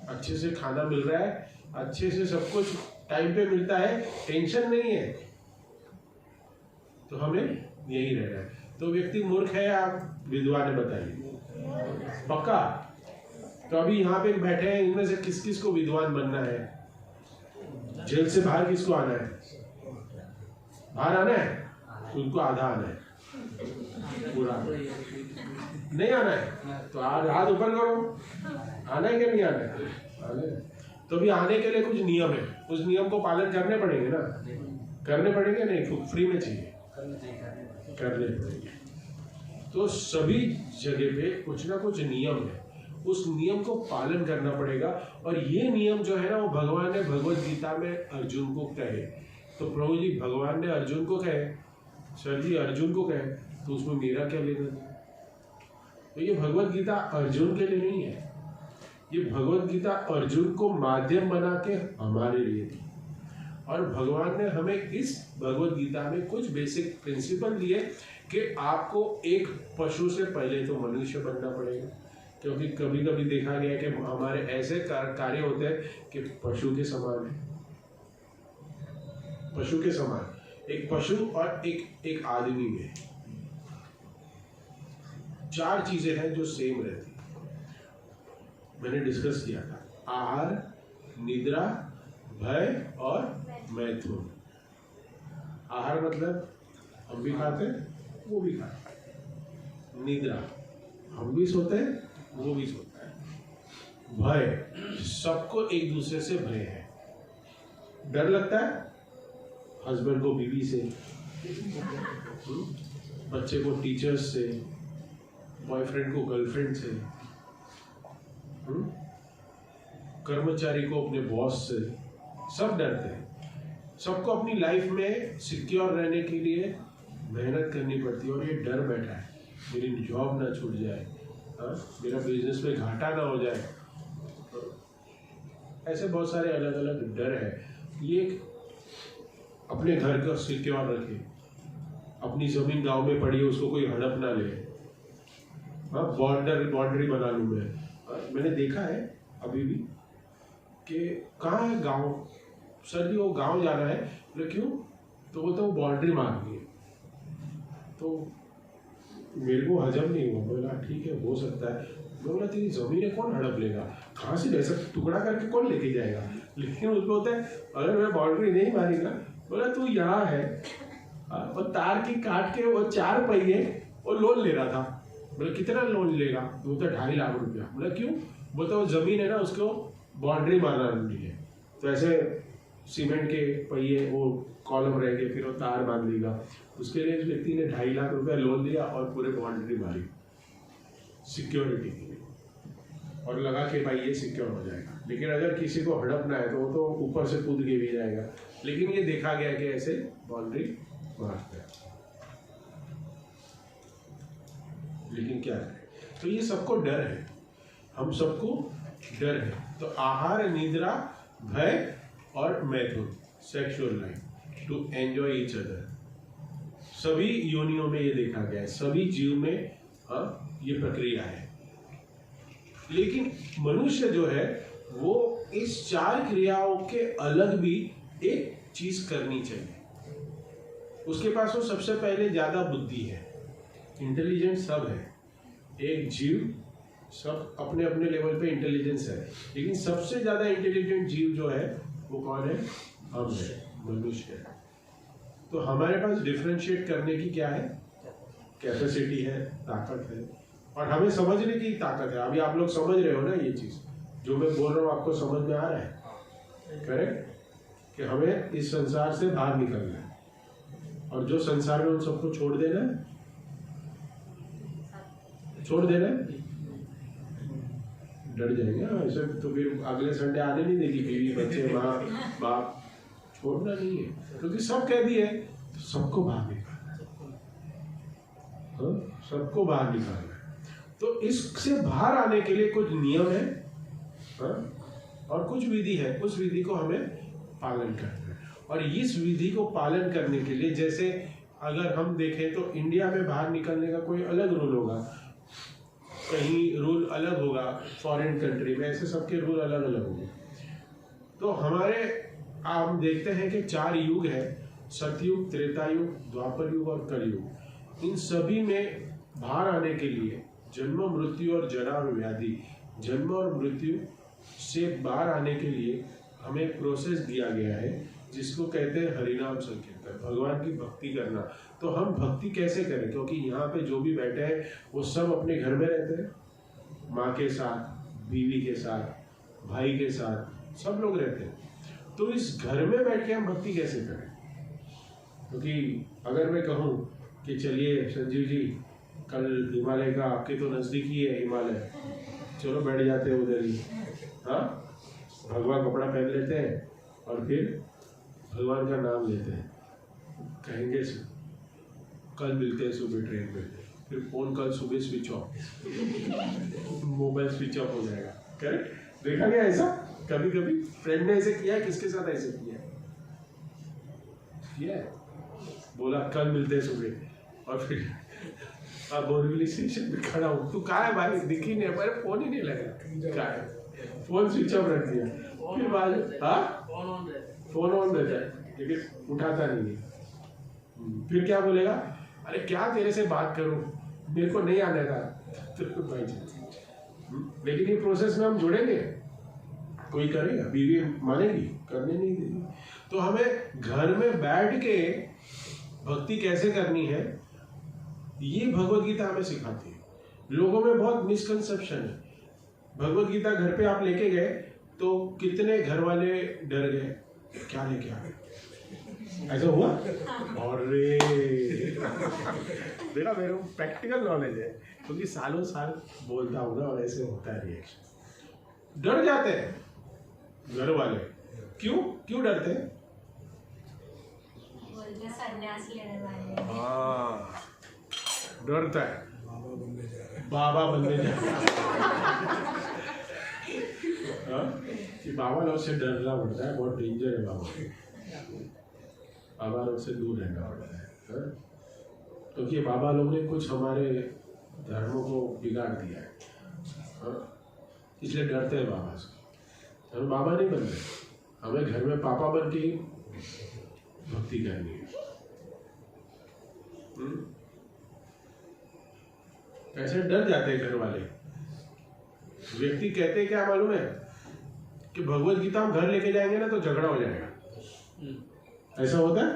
अच्छे से खाना मिल रहा है, अच्छे से सब कुछ टाइम पे मिलता है, टेंशन नहीं है। तो हमें यही रहना है। तो व्यक्ति मूर्ख है, आप विद्वान है, बताइए पक्का? तो अभी यहाँ पे बैठे हैं, इनमें से किस किस को विद्वान बनना है? जेल से बाहर किसको आना है? बाहर आना है? उनको आधा आना है, पूरा नहीं आना है। तो आज हाथ ऊपर करो, आना है क्या? नहीं आना है? आना है। तो भी आने के लिए कुछ नियम है, उस नियम को पालन करने पड़ेंगे ना, करने पड़ेंगे, नहीं फ्री में चाहिए, करने पड़ेंगे। तो सभी जगह पे कुछ ना कुछ नियम है, उस नियम को पालन करना पड़ेगा। और ये नियम जो है ना, वो भगवान ने भगवत गीता में अर्जुन को कहे। तो प्रभु जी, भगवान ने अर्जुन को कहे, सर जी अर्जुन को कहे, तो उसमें मेरा क्या लेना? तो ये भगवत गीता अर्जुन के लिए नहीं है, ये भगवत गीता अर्जुन को माध्यम बना के हमारे लिए थी। और भगवान ने हमें इस भगवत गीता में कुछ बेसिक प्रिंसिपल दिए कि आपको एक पशु से पहले तो मनुष्य बनना पड़ेगा, क्योंकि कभी कभी देखा गया कि हमारे ऐसे कार्य होते हैं कि पशु के समान है, पशु के समान। एक पशु और एक आदमी में 4 चीजें हैं जो सेम रहती, मैंने डिस्कस किया था। आहार, निद्रा, भय और मैथुन। आहार मतलब हम भी खाते हैं वो भी खाते हैं, निद्रा हम भी सोते हैं वो भी सोता है, भय सबको एक दूसरे से भय है, डर लगता है हस्बैंड को बीवी से, बच्चे को टीचर्स से, बॉयफ्रेंड को गर्लफ्रेंड से, कर्मचारी को अपने बॉस से, सब डरते हैं। सबको अपनी लाइफ में सिक्योर रहने के लिए मेहनत करनी पड़ती है और ये डर बैठा है मेरी जॉब ना छूट जाए, मेरा बिजनेस में घाटा ना हो जाए, ऐसे बहुत सारे अलग अलग डर है। ये अपने घर का सिक्योर रखे, अपनी जमीन गांव में पड़ी है उसको कोई हड़प ना ले, बाउंड्री बना लूँ मैंने देखा है अभी भी कि कहाँ है गांव, सर जी वो गांव जाना है, बोले क्यों, तो वो बाउंड्री मारनी है। तो मेरे को हजम नहीं हुआ, बोला ठीक है हो सकता है, मैं बोला तेरी जमीन है कौन हड़प लेगा, कहाँ से ऐसा टुकड़ा करके कौन लेके जाएगा, लेकिन उसको होता है अगर मैं बाउंड्री नहीं मारेगा, बोला तू यहाँ है और तार की काट के वो 4 पहिए वो लोन ले रहा था, बोले कितना लोन लेगा, वो तो 2.5 लाख रुपया, बोला क्यों, बोलता वो जमीन है ना उसको बाउंड्री मारना नहीं है, तो ऐसे सीमेंट के पहिए वो कॉलम रहेंगे फिर वो तार बांध देगा, उसके लिए इस व्यक्ति ने 2.5 लाख रुपया लोन लिया और पूरे बाउंड्री मारी सिक्योरिटी के लिए, और लगा कि भाई ये सिक्योर हो जाएगा। लेकिन अगर किसी को हड़पना है तो वो तो ऊपर से कूद के भी जाएगा, लेकिन ये देखा गया कि ऐसे बाउंड्री मारते हैं। लेकिन क्या है, तो ये सबको डर है, हम सबको डर है। तो आहार, निद्रा, भय और मैथुन, sexual life to enjoy each other, सभी योनियों में ये देखा गया है, सभी जीव में ये प्रक्रिया है। लेकिन मनुष्य जो है वो इस 4 क्रियाओं के अलग भी एक चीज करनी चाहिए। उसके पास वो सबसे पहले ज्यादा बुद्धि है, इंटेलिजेंट सब है, एक जीव सब अपने अपने लेवल पे इंटेलिजेंस है, लेकिन सबसे ज्यादा इंटेलिजेंट जीव जो है वो कौन है, हम है, मनुष्य है। तो हमारे पास डिफरेंशिएट करने की क्या है, कैपेसिटी है, ताकत है, और हमें समझने की ताकत है। अभी आप लोग समझ रहे हो ना, ये चीज जो मैं बोल रहा हूँ आपको समझ में आ रहा है, करेक्ट, कि हमें इस संसार से बाहर निकलना है और जो संसार में उन सबको छोड़ देना है, छोड़ देना है, डर जाएंगे ऐसे तो फिर अगले संडे आने नहीं देगी बीवी बच्चे माँ बाप, छोड़ना नहीं है, क्योंकि सब कह दिए तो सबको बाहर निकालना है, सबको बाहर निकालना है। तो इससे बाहर आने के लिए कुछ नियम है और कुछ विधि है, उस विधि को हमें पालन करना है। और इस विधि को पालन करने के लिए, जैसे अगर हम देखें तो इंडिया में बाहर निकलने का कोई अलग रूल होगा, कहीं रूल अलग होगा, फॉरेन कंट्री में ऐसे सबके रूल अलग अलग होंगे। तो हमारे हम देखते हैं कि 4 युग है, सतयुग, त्रेता युग, द्वापर युग और कलयुग। इन सभी में बाहर आने के लिए जन्म, मृत्यु और जरा और व्याधि, जन्म और मृत्यु से बाहर आने के लिए हमें प्रोसेस दिया गया है, जिसको कहते हैं हरिनाम संकीर्तन, भगवान की भक्ति करना। तो हम भक्ति कैसे करें, क्योंकि यहाँ पे जो भी बैठे हैं वो सब अपने घर में रहते हैं, माँ के साथ, बीवी के साथ, भाई के साथ, सब लोग रहते हैं। तो इस घर में बैठ के हम भक्ति कैसे करें, क्योंकि अगर मैं कहूँ कि चलिए संजीव जी कल हिमालय का, आपके तो नज़दीक ही है हिमालय, चलो बैठ जाते हैं उधर ही, हाँ भगवा कपड़ा पहन लेते हैं और फिर भगवान का नाम लेते हैं, कहेंगे कल मिलते हैं सुबह ट्रेन में, फिर फोन कल सुबह switch off, mobile switch off हो जाएगा, करेक्ट, देखा गया ऐसा कभी कभी, फ्रेंड ने ऐसे किया है, किसके साथ ऐसे किया है, बोला कल मिलते हैं सुबह, अब बोरीवली स्टेशन पे खड़ा हूँ, तू कहाँ है भाई? दिख ही नहीं, मेरे फोन ही नहीं लगा, कहाँ है? फोन स्विच ऑफ रख दिया। फिर बाद हाँ फोन ऑन रहता है लेकिन उठाता नहीं है। फिर क्या बोलेगा, अरे क्या तेरे से बात करूं, मेरे को नहीं आने का। तो भाई लेकिन ये प्रोसेस में हम जुड़ेंगे, कोई करेगा, बीवी मानेगी, करने नहीं देगी। तो हमें घर में बैठ के भक्ति कैसे करनी है ये भगवत गीता हमें सिखाती है। लोगों में बहुत मिसकंसेप्शन है। भगवत गीता घर पे आप लेके गए तो कितने घर वाले डर गए, क्या लेके आ गए, ऐसा हुआ? और देखा, मेरे को प्रैक्टिकल नॉलेज है क्योंकि सालों साल बोलता हूँ ना, और ऐसे होता है रिएक्शन। डर जाते हैं घर वाले। क्यों डरते हैं? सन्यास लेने वाले। हाँ, डरता है बाबा बनने जा रहा है। कि बाबा लोग से डरना पड़ता है, बहुत डेंजर है बाबा लोग से दूर रहना पड़ता है। क्योंकि बाबा लोग ने कुछ हमारे धर्मों को बिगाड़ दिया है, इसलिए डरते हैं बाबा से। हम बाबा नहीं बनते, हमें घर में पापा बन के ही भक्ति करनी है। ऐसे डर जाते हैं घर वाले। व्यक्ति कहते हैं क्या मालूम है कि भगवत गीता हम घर लेके जाएंगे ना तो झगड़ा हो जाएगा। ऐसा होता है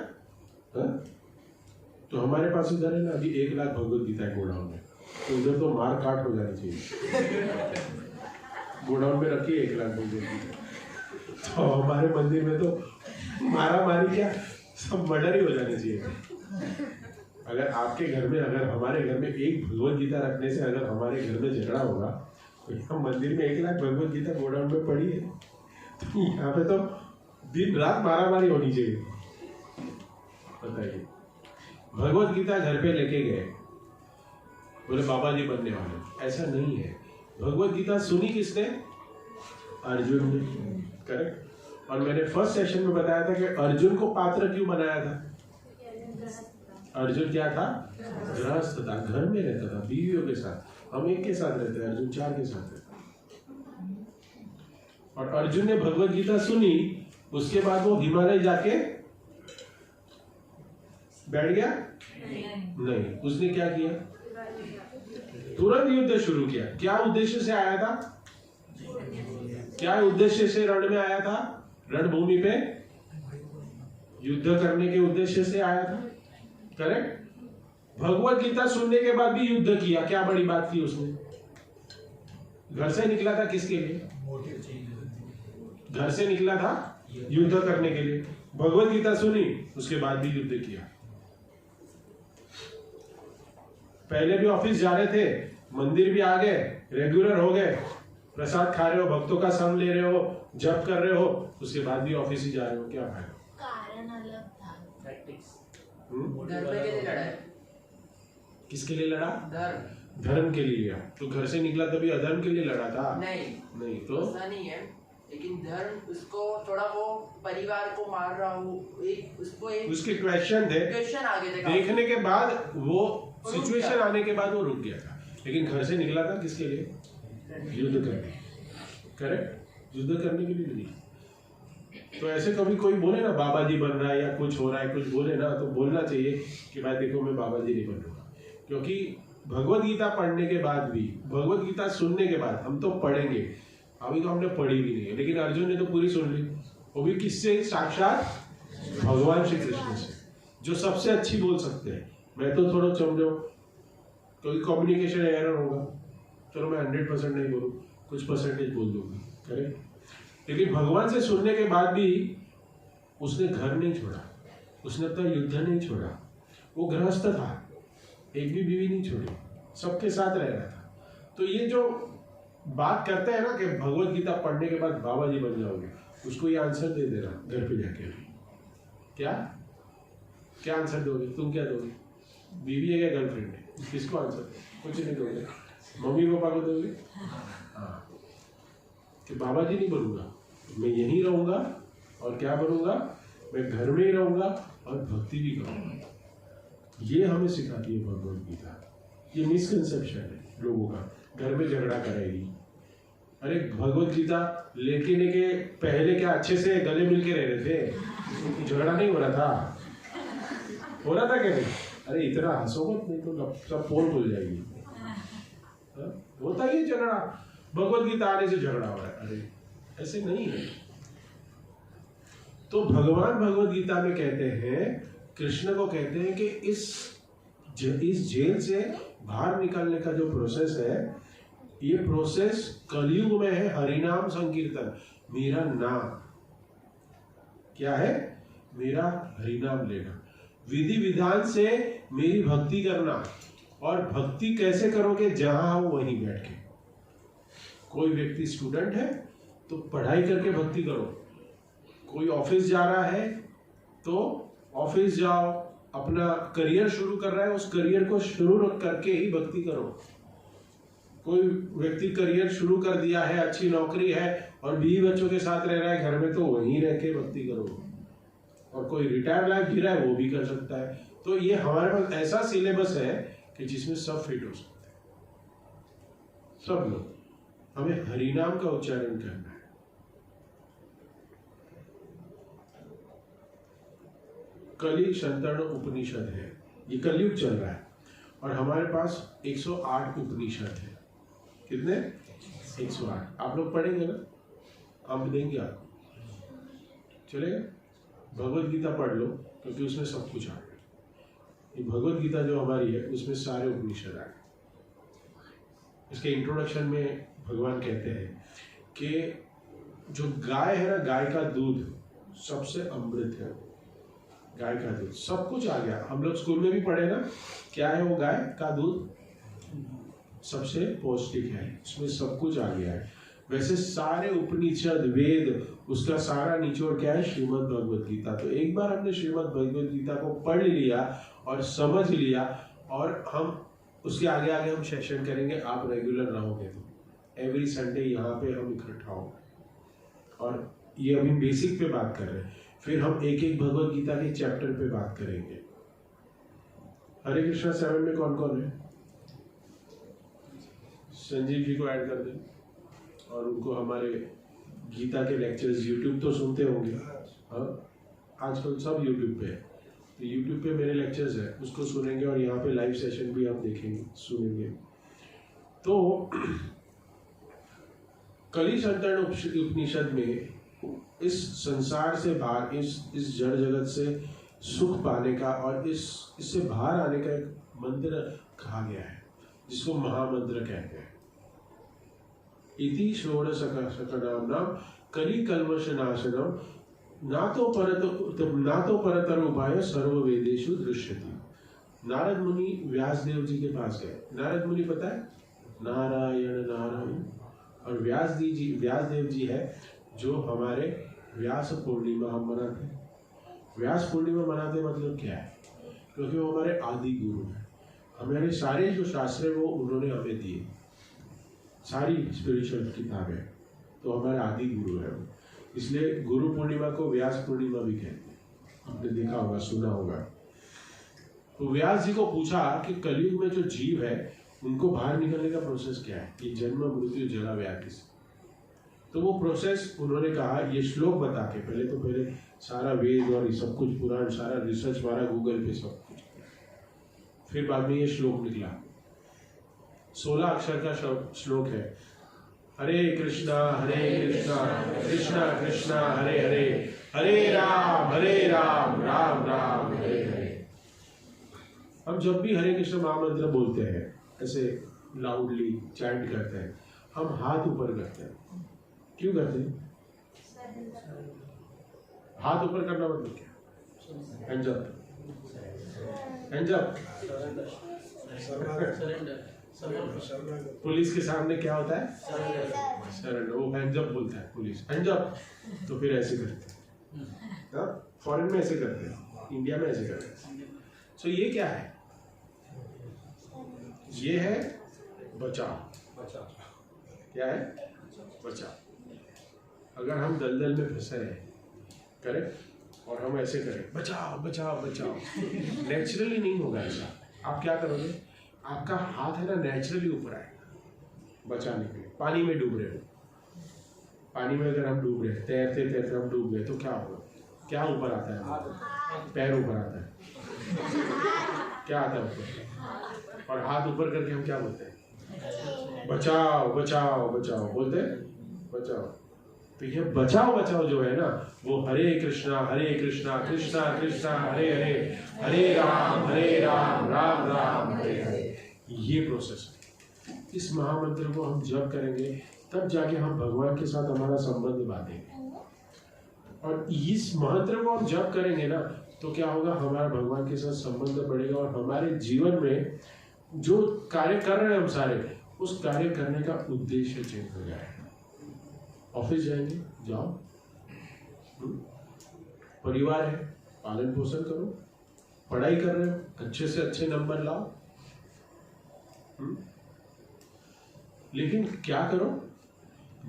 हा? तो हमारे पास इधर है ना अभी 1 लाख भगवत गीता है गोडाउन में, तो उधर तो मार काट हो जानी चाहिए। गोडाउन में रखिए 1 लाख भगवत गीता, तो हमारे मंदिर में तो मारा मारी क्या, सब मर्डर ही हो जानी चाहिए। अगर आपके घर में, अगर हमारे घर में एक भगवत गीता रखने से अगर हमारे घर में झगड़ा होगा, तो यहाँ मंदिर में 1 लाख भगवत गीता गोडाउन में पड़ी है, तो यहाँ पे तो दिन रात मारामारी होनी चाहिए। बताइए, भगवत गीता घर पे लेके गए, बोले बाबा जी बनने वाले, ऐसा नहीं है। भगवत गीता सुनी किसने? अर्जुन ने, करेक्ट। और मैंने फर्स्ट सेशन में बताया था कि अर्जुन को पात्र क्यों बनाया था। अर्जुन क्या था? गृहस्थ था, घर में रहता था बीवियों के साथ। हम एक के साथ रहते हैं, अर्जुन 4 के साथ रहता। और अर्जुन ने भगवत गीता सुनी, उसके बाद वो हिमालय जाके बैठ गया? नहीं, उसने क्या किया? तुरंत युद्ध शुरू किया। क्या उद्देश्य से आया था? क्या उद्देश्य से रण में आया था? रणभूमि पे युद्ध करने के उद्देश्य से आया था, करेक्ट। भगवत गीता सुनने के बाद भी युद्ध किया, क्या बड़ी बात की उसने? घर से निकला था किसके लिए? घर से निकला था युद्ध करने के लिए। भगवत गीता सुनी, उसके बाद भी युद्ध किया। पहले भी ऑफिस जा रहे थे, मंदिर भी आ गए, रेगुलर हो गए, प्रसाद खा रहे हो, भक्तों का संग ले रहे हो, जप कर रहे हो, उसके बाद भी ऑफिस ही जा रहे हो, क्या फायदा? कारण अलग था। धर्म के लिए लड़ा है। किसके लिए लड़ा? धर्म के लिए। तो घर से निकला तभी अधर्म के लिए लड़ा था? नहीं तो ऐसा नहीं है, लेकिन धर्म उसको थोड़ा, वो परिवार को मार रहा हूँ, उसके क्वेश्चन आगे थे, देखने के बाद वो सिचुएशन आने के बाद वो रुक गया था। लेकिन घर से निकला था किसके लिए? युद्ध करने, करेक्ट, युद्ध करने के लिए नहीं। तो ऐसे कभी कोई बोले ना बाबा जी बन रहा है या कुछ हो रहा है, कुछ बोले ना, तो बोलना चाहिए कि भाई देखो मैं बाबा जी नहीं बनूंगा। क्योंकि भगवत गीता पढ़ने के बाद भी, भगवत गीता सुनने के बाद, हम तो पढ़ेंगे, अभी तो हमने पढ़ी भी नहीं है, लेकिन अर्जुन ने तो पूरी सुन ली, वो भी किससे? साक्षात भगवान श्री कृष्ण से, जो सबसे अच्छी बोल सकते हैं। मैं तो थोड़ा समझो, क्योंकि कम्युनिकेशन एरर होगा, चलो मैं 100% नहीं बोलूँ, कुछ परसेंटेज बोल दूंगा, करेक्ट। लेकिन भगवान से सुनने के बाद भी उसने घर नहीं छोड़ा, उसने अपना युद्ध नहीं छोड़ा, वो गृहस्थ था, एक भी बीवी नहीं छोड़ी, सबके साथ रह रहा था। तो ये जो बात करते हैं ना कि भगवत गीता पढ़ने के बाद बाबा जी बन जाओगे, उसको ये आंसर दे देना घर पे जाके। क्या आंसर दोगे? तुम क्या दोगे? बीवी है या गर्लफ्रेंड है? किसको आंसर? कुछ नहीं दोगे, मम्मी पापा को दोगे। हाँ, कि बाबा जी नहीं बनूंगा, मैं यहीं रहूंगा, और क्या बनूंगा? मैं घर में ही रहूंगा और भक्ति भी करूंगा। ये हमें सिखाती है भगवत गीता। ये मिसकंसेप्शन है लोगों का, घर में झगड़ा करेगी। अरे भगवत गीता लेने के पहले क्या अच्छे से गले मिल के रह रहे थे, झगड़ा नहीं हो रहा था? हो रहा था क्या नहीं? अरे इतना हंसो मत, नहीं तो सब पोल खुल जाएगी। होता ही झगड़ा, भगवत गीता आने से झगड़ा हो रहा है। अरे ऐसे नहीं है। तो भगवान भगवत गीता में कहते हैं, कृष्ण को कहते हैं कि इस जेल से बाहर निकलने का जो प्रोसेस है, ये प्रोसेस कलयुग में है हरिनाम संकीर्तन। मेरा नाम क्या है? मेरा हरिनाम लेना, विधि विधान से मेरी भक्ति करना। और भक्ति कैसे करोगे? जहां हो वहीं बैठ के। कोई व्यक्ति स्टूडेंट है तो पढ़ाई करके भक्ति करो, कोई ऑफिस जा रहा है तो ऑफिस जाओ, अपना करियर शुरू कर रहा है उस करियर को शुरू करके ही भक्ति करो। कोई व्यक्ति करियर शुरू कर दिया है, अच्छी नौकरी है और बीवी बच्चों के साथ रह रहा है घर में, तो वहीं रह के भक्ति करो। और कोई रिटायर लाइफ जी रहा है वो भी कर सकता है। तो ये हमारे पास ऐसा सिलेबस है कि जिसमें सब फिट हो सकते हैं, सब लोग। हमें हरिनाम का उच्चारण करना है। कलि शंतन उपनिषद है, ये कलयुग चल रहा है और हमारे पास 108 उपनिषद है। कितने? 108। आप लोग पढ़ेंगे ना, हम देंगे आपको, चलेगा? भगवत गीता पढ़ लो क्योंकि उसमें सब कुछ आ गया। ये भगवत गीता जो हमारी है उसमें सारे उपनिषद आ गए। इसके इंट्रोडक्शन में भगवान कहते हैं कि जो गाय है ना, गाय का दूध सबसे अमृत है। गाय का दूध सब कुछ आ गया। हम लोग स्कूल में भी पढ़े ना, क्या है वो? गाय का दूध सबसे पौष्टिक है, उसमें सब कुछ आ गया है। वैसे सारे उपनिषद वेद उसका सारा निचोड़ क्या है? श्रीमद् भगवत गीता। तो एक बार हमने श्रीमद् भगवत गीता को पढ़ लिया और समझ लिया, और हम उसके आगे आगे हम सेशन करेंगे। आप रेगुलर रहोगे तो एवरी संडे यहाँ पे हम इकट्ठा होंगे। और ये अभी बेसिक पे बात कर रहे हैं, फिर हम एक एक भगवत गीता के चैप्टर पे बात करेंगे। हरे कृष्णा 7 में कौन कौन है? संजीव जी को ऐड कर दें, और उनको हमारे गीता के लेक्चर्स यूट्यूब तो सुनते होंगे। हाँ, आजकल सब यूट्यूब पे है, तो यूट्यूब पे मेरे लेक्चर्स है, उसको सुनेंगे और यहाँ पे लाइव सेशन भी आप देखेंगे, सुनेंगे। तो कलि शंतन उपनिषद में इस संसार से बाहर, इस जड़ जगत से सुख पाने का और इससे बाहर आने का एक मंत्र कहा गया है, जिसको महामंत्र कहते हैं। इति षोडशकनाम्नां कलि कल्मष नाशनम ना तो परतर उपाय सर्व वेदेषु दृश्यति। नारद मुनि व्यासदेव जी के पास गए। नारद मुनि पता है? नारायण नारायण। और व्यासदेव जी है जो हमारे व्यास पूर्णिमा हम मनाते हैं। व्यास पूर्णिमा मनाते मतलब क्या है? क्योंकि वो हमारे आदि गुरु हैं। हमारे सारे जो शास्त्र वो उन्होंने हमें दिए, सारी स्पिरिचुअल किताबें, तो हमारे आदि गुरु है। इसलिए गुरु पूर्णिमा को व्यास पूर्णिमा भी कहते हैं। आपने देखा होगा, सुना होगा। तो व्यास जी को पूछा कि कलयुग में जो जीव है उनको बाहर निकलने का प्रोसेस क्या है? ये जन्म मृत्यु जरा व्याधि से। तो वो प्रोसेस उन्होंने कहा, ये श्लोक बता के पहले सारा वेद और सब कुछ पुराण सारा रिसर्च मारा गूगल पे, सब कुछ, फिर बाद में ये श्लोक निकला। 16 अक्षर का श्लोक है। हरे कृष्णा कृष्णा कृष्णा हरे हरे, हरे राम राम राम हरे हरे। हम जब भी हरे कृष्ण महामंत्र बोलते हैं, ऐसे लाउडली चैंट करते हैं, हम हाथ ऊपर करते हैं। क्यों करते हैं? हाथ ऊपर करना मतलब क्या? Hands up, hands up. Police के सामने क्या होता है? सरेंडर। वो हैंड्स अप बोलता है पुलिस, हैंड्स अप। तो फिर ऐसे करते हैं, फॉरेन में ऐसे करते हैं, इंडिया में ऐसे करते हैं। सो ये क्या है? ये है बचाव। क्या है? बचाव। अगर हम दलदल में फंसे हैं, करेक्ट, और हम ऐसे करें बचाओ बचाओ बचाओ, नेचुरली नहीं होगा ऐसा। आप क्या करोगे? आपका हाथ है ना नेचुरली ऊपर आएगा बचाने के लिए। पानी में डूब रहे हो, पानी में अगर हम डूब रहे हैं, तैरते तैरते हम डूब गए तो क्या होगा? क्या ऊपर आता है? पैर ऊपर आता है। क्या आता है ऊपर? और हाथ ऊपर करके हम क्या बोलते हैं? बचाओ बचाओ बचाओ बोलते हैं, बचाओ। तो ये बचाओ बचाओ जो है ना, वो हरे कृष्णा कृष्णा कृष्णा हरे हरे, हरे राम राम राम हरे हरे, ये प्रोसेस है। इस महामंत्र को हम जप करेंगे तब जाके हम भगवान के साथ हमारा संबंध बांधेंगे। और इस मंत्र को हम जप करेंगे ना तो क्या होगा? हमारा भगवान के साथ संबंध बढ़ेगा और हमारे जीवन में जो कार्य कर रहे हैं हम सारे, उस कार्य करने का उद्देश्य चेंज हो जाएगा। ऑफिस जाएंगे, जाओ, परिवार है, पालन पोषण करो, पढ़ाई कर रहे हो, अच्छे से अच्छे नंबर लाओ, लेकिन क्या करो?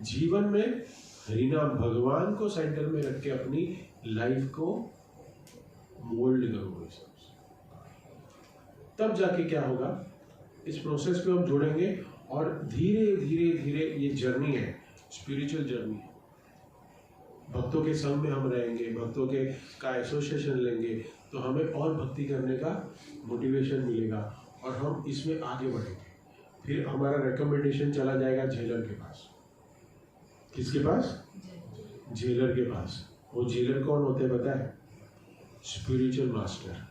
जीवन में हरिनाम भगवान को सेंटर में रख के अपनी लाइफ को मोल्ड करो इस हिसाब से। तब जाके क्या होगा? इस प्रोसेस पे हम जुड़ेंगे और धीरे धीरे धीरे ये जर्नी है, स्पिरिचुअल जर्नी है। भक्तों के संग में हम रहेंगे, भक्तों के का एसोसिएशन लेंगे तो हमें और भक्ति करने का मोटिवेशन मिलेगा और हम इसमें आगे बढ़ेंगे। फिर हमारा रिकमेंडेशन चला जाएगा जेलर के पास। किसके पास? जेलर के पास। वो जेलर कौन होते हैं पता है? Spiritual master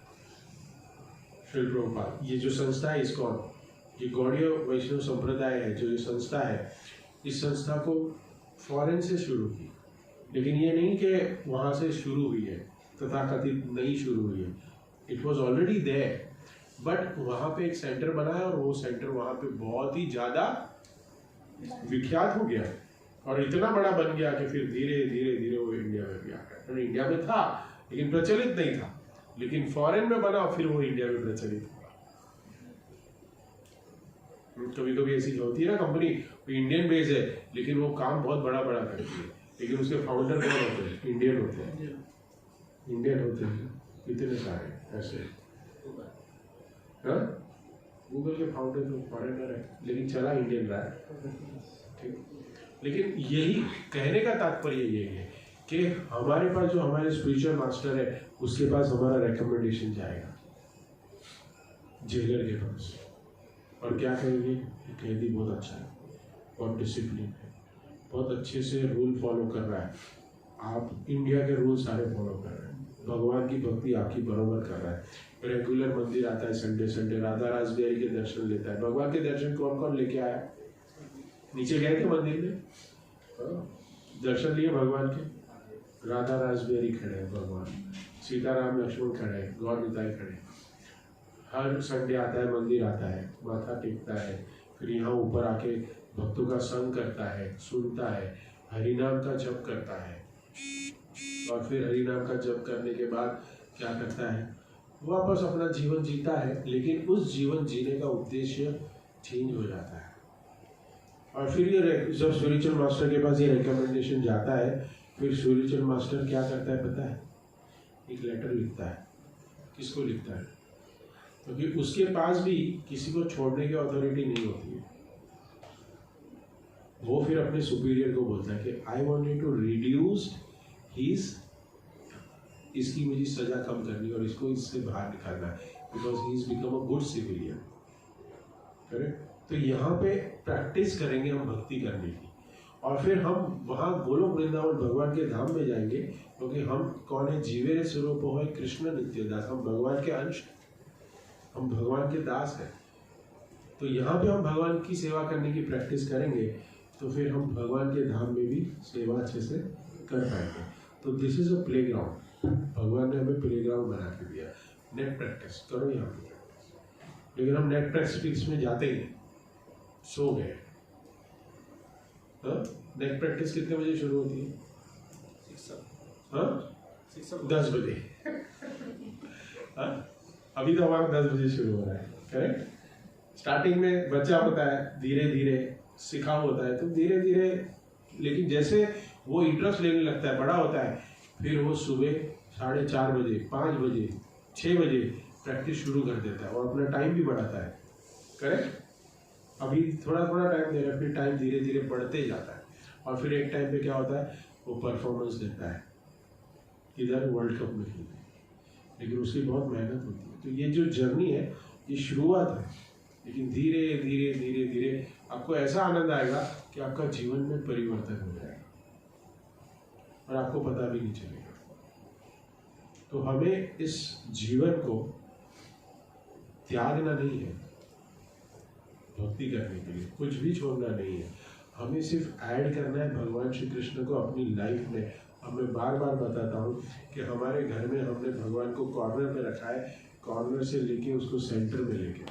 Srila Prabhupada. ये जो संस्था है इसको, ये गौड़ीय वैष्णव संप्रदाय है, जो ये संस्था है, इस संस्था को फॉरेन से शुरू की, लेकिन ये नहीं कि वहाँ से शुरू हुई है, तथाकथित नहीं शुरू हुई है। It was already there, but वहाँ पे एक सेंटर बनाया और वो सेंटर वहाँ पे बहुत ही ज़्यादा विख्यात हो गया और इतना बड़ा बन गया कि फिर धीरे धीरे धीरे वो इंडिया में भी आ गया। इंडिया में था लेकिन प्रचलित नहीं था, लेकिन फॉरेन में बना फिर वो इंडिया में प्रचलित हुआ। कभी कभी ऐसी होती है ना, कंपनी इंडियन बेस है लेकिन वो काम बहुत बड़ा बड़ा करती है, लेकिन उसके फाउंडर कौन होते हैं? इंडियन होते हैं। इंडियन होते हैं कितने सारे ऐसे। गूगल के फाउंडर तो फॉरेनर है लेकिन चला इंडियन रहा है, ठीक। लेकिन यही कहने का तात्पर्य यही है कि हमारे पास जो हमारे स्पिरिचुअल मास्टर है उसके पास हमारा रिकमेंडेशन जाएगा जेलर के पास, और क्या कहेंगे? कैदी बहुत अच्छा है, बहुत डिसिप्लिन है, बहुत अच्छे से रूल फॉलो कर रहा है, आप इंडिया के रूल सारे फॉलो कर रहे हैं, भगवान की भक्ति आपकी बरोबर कर रहा है, रेगुलर मंदिर आता है, संडे संडे राधा रासबिहारी के दर्शन लेता है। भगवान के दर्शन कौन कौन लेके आया? नीचे गए थे मंदिर में, दर्शन लिए भगवान के। राधा रासबिहारी खड़े हैं, भगवान सीताराम लक्ष्मण खड़े हैं, गौर निताई खड़े हैं। हर संडे आता है, मंदिर आता है, माथा टेकता है, फिर यहाँ ऊपर आके भक्तों का संग करता है, सुनता है, हरिनाम का जप करता है, और फिर हरिनाम का जप करने के बाद क्या करता है? वापस अपना जीवन जीता है, लेकिन उस जीवन जीने का उद्देश्य चेंज हो जाता है। और फिर ये जब स्पिरिचुअल मास्टर के पास ये रिकमेंडेशन जाता है, फिर स्पिरिचुअल मास्टर क्या करता है पता है? एक लेटर लिखता है। किसको लिखता है? क्योंकि उसके पास भी किसी को छोड़ने की अथॉरिटी नहीं होती है। वो फिर अपने सुपीरियर को बोलता है कि I want you to reduce his, इसकी मुझे सजा कम करनी और इसको इससे बाहर निकालना है, because he is become a good civilian. Correct? तो यहाँ पे प्रैक्टिस करेंगे हम भक्ति करने की, और फिर हम वहाँ गोलोक वृंदावन भगवान के धाम में जाएंगे, क्योंकि हम कौन है? जीवेरे स्वरूप हो कृष्ण नित्य दास, हम भगवान के अंश, हम भगवान के दास हैं। तो यहाँ पे हम भगवान की सेवा करने की प्रैक्टिस करेंगे, तो फिर हम भगवान के धाम में भी सेवा अच्छे से कर पाएंगे। तो this is a play ground, भगवान ने हमें प्ले ग्राउंड बना के दिया। नेट प्रैक्टिस करो यहाँ पे, लेकिन हम नेट प्रैक्टिस में जाते ही सो गए। नेट प्रैक्टिस कितने बजे शुरू होती है? 10 बजे। अभी तो हमारा 10 बजे शुरू हो रहा है, करेक्ट? स्टार्टिंग में बच्चा होता है, धीरे धीरे सिखाव होता है, तो धीरे धीरे, लेकिन जैसे वो इंटरेस्ट लेने लगता है, बड़ा होता है, फिर वो सुबह 4:30 बजे, 5 बजे, 6 बजे प्रैक्टिस शुरू कर देता है और अपना टाइम भी बढ़ाता है। करेक्ट? अभी थोड़ा थोड़ा टाइम दे रहा है, फिर टाइम धीरे धीरे बढ़ते जाता है और फिर एक टाइम पे क्या होता है, वो परफॉर्मेंस देता है इधर वर्ल्ड कप में खेलने, लेकिन उसकी बहुत मेहनत होती है। तो ये जो जर्नी है ये शुरुआत है, लेकिन धीरे धीरे धीरे धीरे आपको ऐसा आनंद आएगा कि आपका जीवन में परिवर्तन हो जाएगा और आपको पता भी नहीं चलेगा। तो हमें इस जीवन को त्यागना नहीं है भक्ति करने के लिए, कुछ भी छोड़ना नहीं है, हमें सिर्फ ऐड करना है भगवान श्री कृष्ण को अपनी लाइफ में। अब मैं बार बार बताता हूँ कि हमारे घर में हमने भगवान को कॉर्नर में रखा है, कॉर्नर से लेके उसको सेंटर में लेके।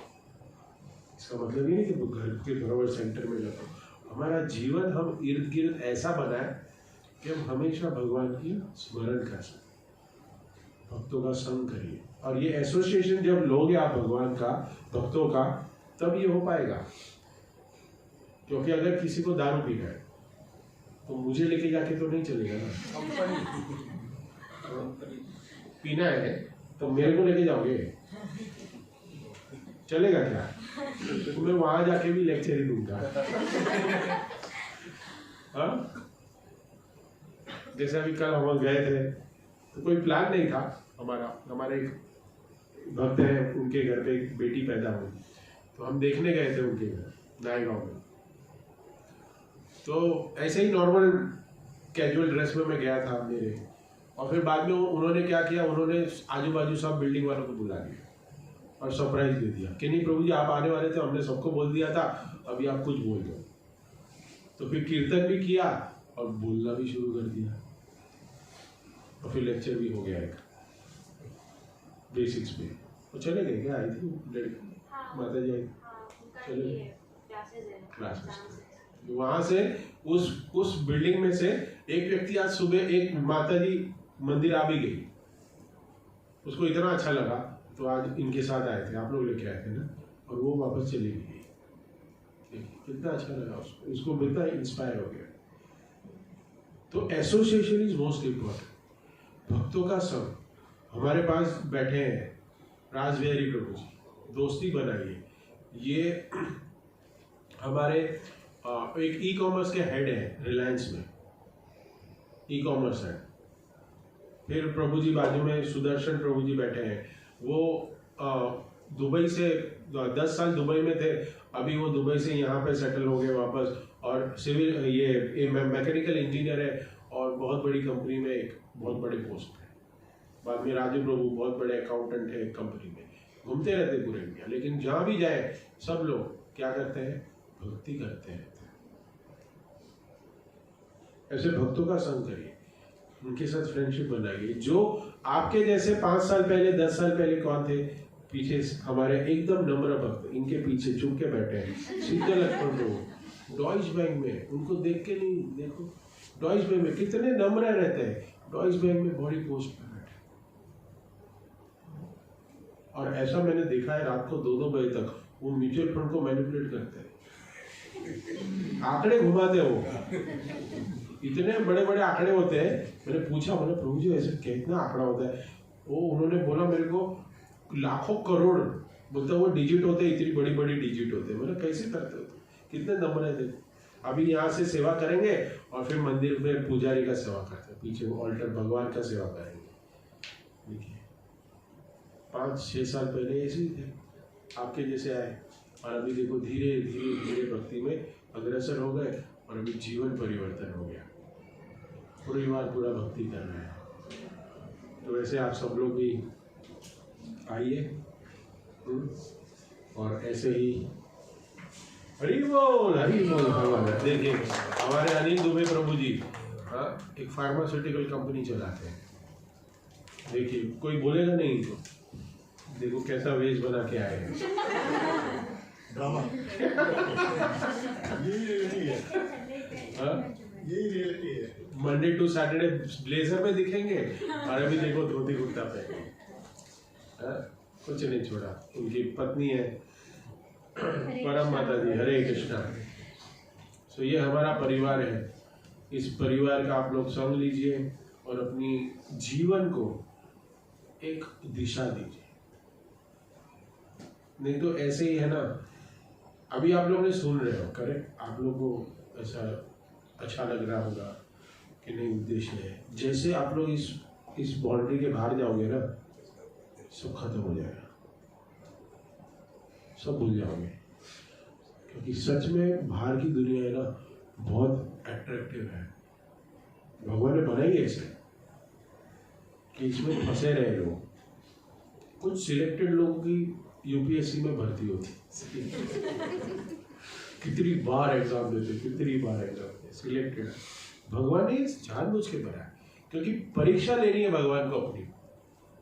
इसका मतलब ये नहीं कि घर के बराबर सेंटर में रखो। हमारा जीवन हम इर्द गिर्द ऐसा बनाए कि हम हमेशा भगवान की स्मरण कर सकें, भक्तों का संग करिए। और ये एसोसिएशन जब लोगे आप भगवान का, भक्तों का, तब ये हो पाएगा। क्योंकि अगर किसी को दारू पीना है तो मुझे लेके जाके तो नहीं चलेगा ना। पीना है तो मेरे को लेके जाओगे, चलेगा क्या? तो मैं वहां जाके भी लेक्चर ही दूंगा। हाँ, जैसे अभी कल हम गए थे तो कोई प्लान नहीं था हमारा, हमारे एक भक्त हैं, उनके घर पे एक बेटी पैदा हुई, तो हम देखने गए थे उनके घर नायगांव में। तो ऐसे ही नॉर्मल कैजुअल ड्रेस में मैं गया था मेरे, और फिर बाद में उन्होंने क्या किया, उन्होंने आजू बाजू सब बिल्डिंग वालों को बुला लिया और सरप्राइज दे दिया कि नहीं प्रभु जी आप आने वाले थे, हमने सबको बोल दिया था, अभी आप कुछ बोल दो। तो फिर कीर्तन भी किया और बोलना भी शुरू कर दिया और फिर लेक्चर भी हो गया एक बेसिक्स पे। तो चले गए क्या? आई थी लड़की, माता जी आई, चले क्लासेस। वहां से उस बिल्डिंग में से एक व्यक्ति आज सुबह, एक माता जी मंदिर आ भी गई, उसको इतना अच्छा लगा तो आज इनके साथ आए थे, आप लोग लेके आए थे ना, और वो वापस चली गई। कितना अच्छा लगा उसको, इसको कितना इंस्पायर हो गया। तो एसोसिएशन इज मोस्ट इम्पोर्टेंट। भक्तों का संग, हमारे पास बैठे हैं राज बिहारी प्रभु जी, दोस्ती बनाइए। ये हमारे एक ई कॉमर्स के हेड है रिलायंस में, ई कॉमर्स है। फिर प्रभु जी बाजू में सुदर्शन प्रभु जी बैठे हैं, वो दुबई से 10 साल दुबई में थे, अभी वो दुबई से यहाँ पे सेटल हो गए वापस, और सिविल ये मैकेनिकल इंजीनियर है और बहुत बड़ी कंपनी में एक बहुत बड़े पोस्ट है। बाद में राजू प्रभु बहुत बड़े अकाउंटेंट है कंपनी में, घूमते रहते पूरे इंडिया, लेकिन जहाँ भी जाए सब लोग क्या करते हैं, भक्ति करते हैं। ऐसे भक्तों का संग करिए, उनके साथ फ्रेंडशिप बनाइए। जो आपके जैसे 5 साल पहले 10 साल पहले कौन थे पीछे, हमारे एकदम नम्र भक्त, इनके पीछे चुप के बैठे हैं। शीतल लक्ष्मण प्रभु डॉइच बैंक में, उनको देख के नहीं, देखो डॉइच बैंक में कितने नम्र रहते हैं, डॉइच बैंक में बड़ी पोस्ट पे बैठे। और ऐसा मैंने देखा है रात को 2-2 बजे तक वो म्यूचुअल फंड को मैनिपुलेट करते हैं, आंकड़े घुमाते हैं वो, इतने बड़े बड़े आंकड़े होते हैं। मैंने पूछा, बोला प्रभु जी ऐसे कितना आंकड़ा होता है? वो उन्होंने बोला मेरे को लाखों करोड़, बोलता वो डिजिट होते हैं, इतनी बड़ी बड़ी डिजिट होते हैं। मैंने कैसे करते हो, कितने नंबर है? अभी यहाँ से सेवा करेंगे और फिर मंदिर में पुजारी का सेवा करते हैं, पीछे वो ऑल्टर भगवान का सेवा करेंगे। देखिए 5-6 साल पहले ऐसे ही थे, आपके जैसे आए, और अभी देखो धीरे धीरे धीरे भक्ति में अग्रसर हो गए और अभी जीवन परिवर्तन हो गया, परिवार पूरा भक्ति कर रहा है। तो वैसे आप सब लोग भी आइए और ऐसे ही हरि बोल भगवान। देखिए हमारे अनिल दुबे प्रभु जी एक फार्मास्यूटिकल कंपनी चलाते हैं, देखिए कोई बोलेगा नहीं इनको, देखो कैसा वेश बना के आए हैं। यही रियलिटी है। मंडे टू सैटरडे ब्लेजर में दिखेंगे और अभी देखो धोती कुर्ता पहने, कुछ नहीं छोड़ा। उनकी पत्नी है परम माता जी, हरे कृष्णा। सो ये हमारा परिवार है, इस परिवार का आप लोग संग लीजिए और अपनी जीवन को एक दिशा दीजिए। नहीं तो ऐसे ही है ना अभी आप लोग ने सुन रहे हो, करेक्ट? आप लोग को ऐसा अच्छा लग रहा होगा कि नहीं उद्देश्य है। जैसे आप लोग इस बाउंड्री के बाहर जाओगे ना, सब खत्म हो जाएगा, सब भूल जाओगे। क्योंकि सच में बाहर की दुनिया है ना बहुत अट्रैक्टिव है। भगवान ने बनाई ऐसे कि इसमें फंसे रहे लोग। कुछ सिलेक्टेड लोगों की यूपीएससी में भर्ती होती कितनी बार एग्जाम देते, कितनी बार एग्जाम देते, सिलेक्टेड। भगवान ने जानबूझ के बनाया, क्योंकि परीक्षा लेनी है भगवान को अपनी।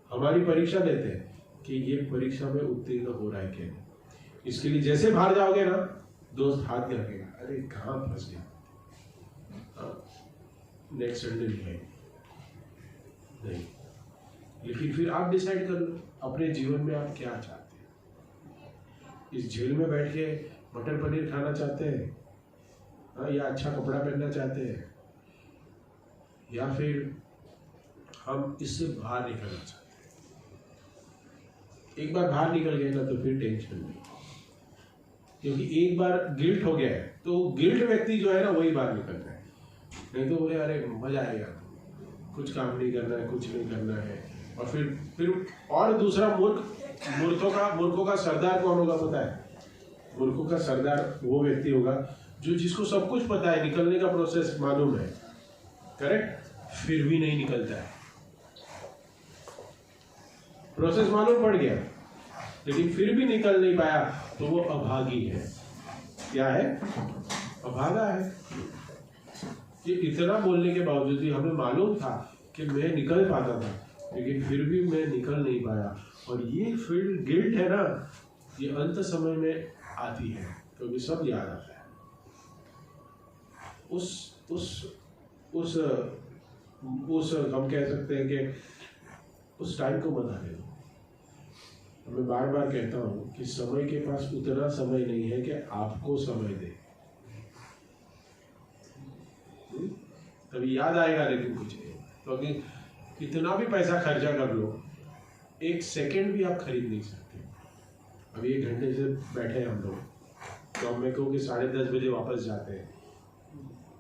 हमारी परीक्षा लेते हैं कि ये परीक्षा में उत्तीर्ण हो रहा है क्या नहीं। इसके लिए जैसे बाहर जाओगे ना, दोस्त हाथ में रखेगा, अरे कहाँ फंस गया, नेक्स्ट संडे नहीं। लेकिन फिर आप डिसाइड कर लो अपने जीवन में आप क्या चाहते हैं। इस जेल में बैठ के मटर पनीर खाना चाहते हैं, या अच्छा कपड़ा पहनना चाहते हैं, या फिर हम इससे बाहर निकलना चाहते हैं। एक बार बाहर निकल गए ना तो फिर टेंशन नहीं, क्योंकि एक बार गिल्ट हो गया है तो गिल्ट व्यक्ति जो है ना वही बाहर निकलता है। नहीं तो बोले अरे मजा आएगा, कुछ काम नहीं करना है, कुछ नहीं करना है। और फिर और दूसरा मूर्खों का सरदार कौन होगा पता है? मूर्खों का सरदार वो व्यक्ति होगा जो जिसको सब कुछ पता है, निकलने का प्रोसेस मालूम है, करेक्ट, फिर भी नहीं निकलता है। प्रोसेस मालूम पड़ गया लेकिन फिर भी निकल नहीं पाया, तो वो अभागी है। क्या है? अभागा है। ये इतना बोलने के बावजूद भी हमें मालूम था कि मैं निकल पाता था, लेकिन फिर भी मैं निकल नहीं पाया। और ये फील्ड गिल्ट है ना, ये अंत समय में आती है, क्योंकि सब याद आता है। उस हम कह सकते हैं कि उस टाइम को मत आने दो। मैं बार बार कहता हूँ कि समय के पास उतना समय नहीं है कि आपको समय दे। तभी याद आएगा, लेकिन कुछ नहीं, क्योंकि कितना भी पैसा खर्चा कर लो, एक सेकंड भी आप खरीद नहीं सकते। अभी 1 घंटे से बैठे हैं हम लोग, तो हम मेरे को कि 10:30 बजे वापस जाते हैं।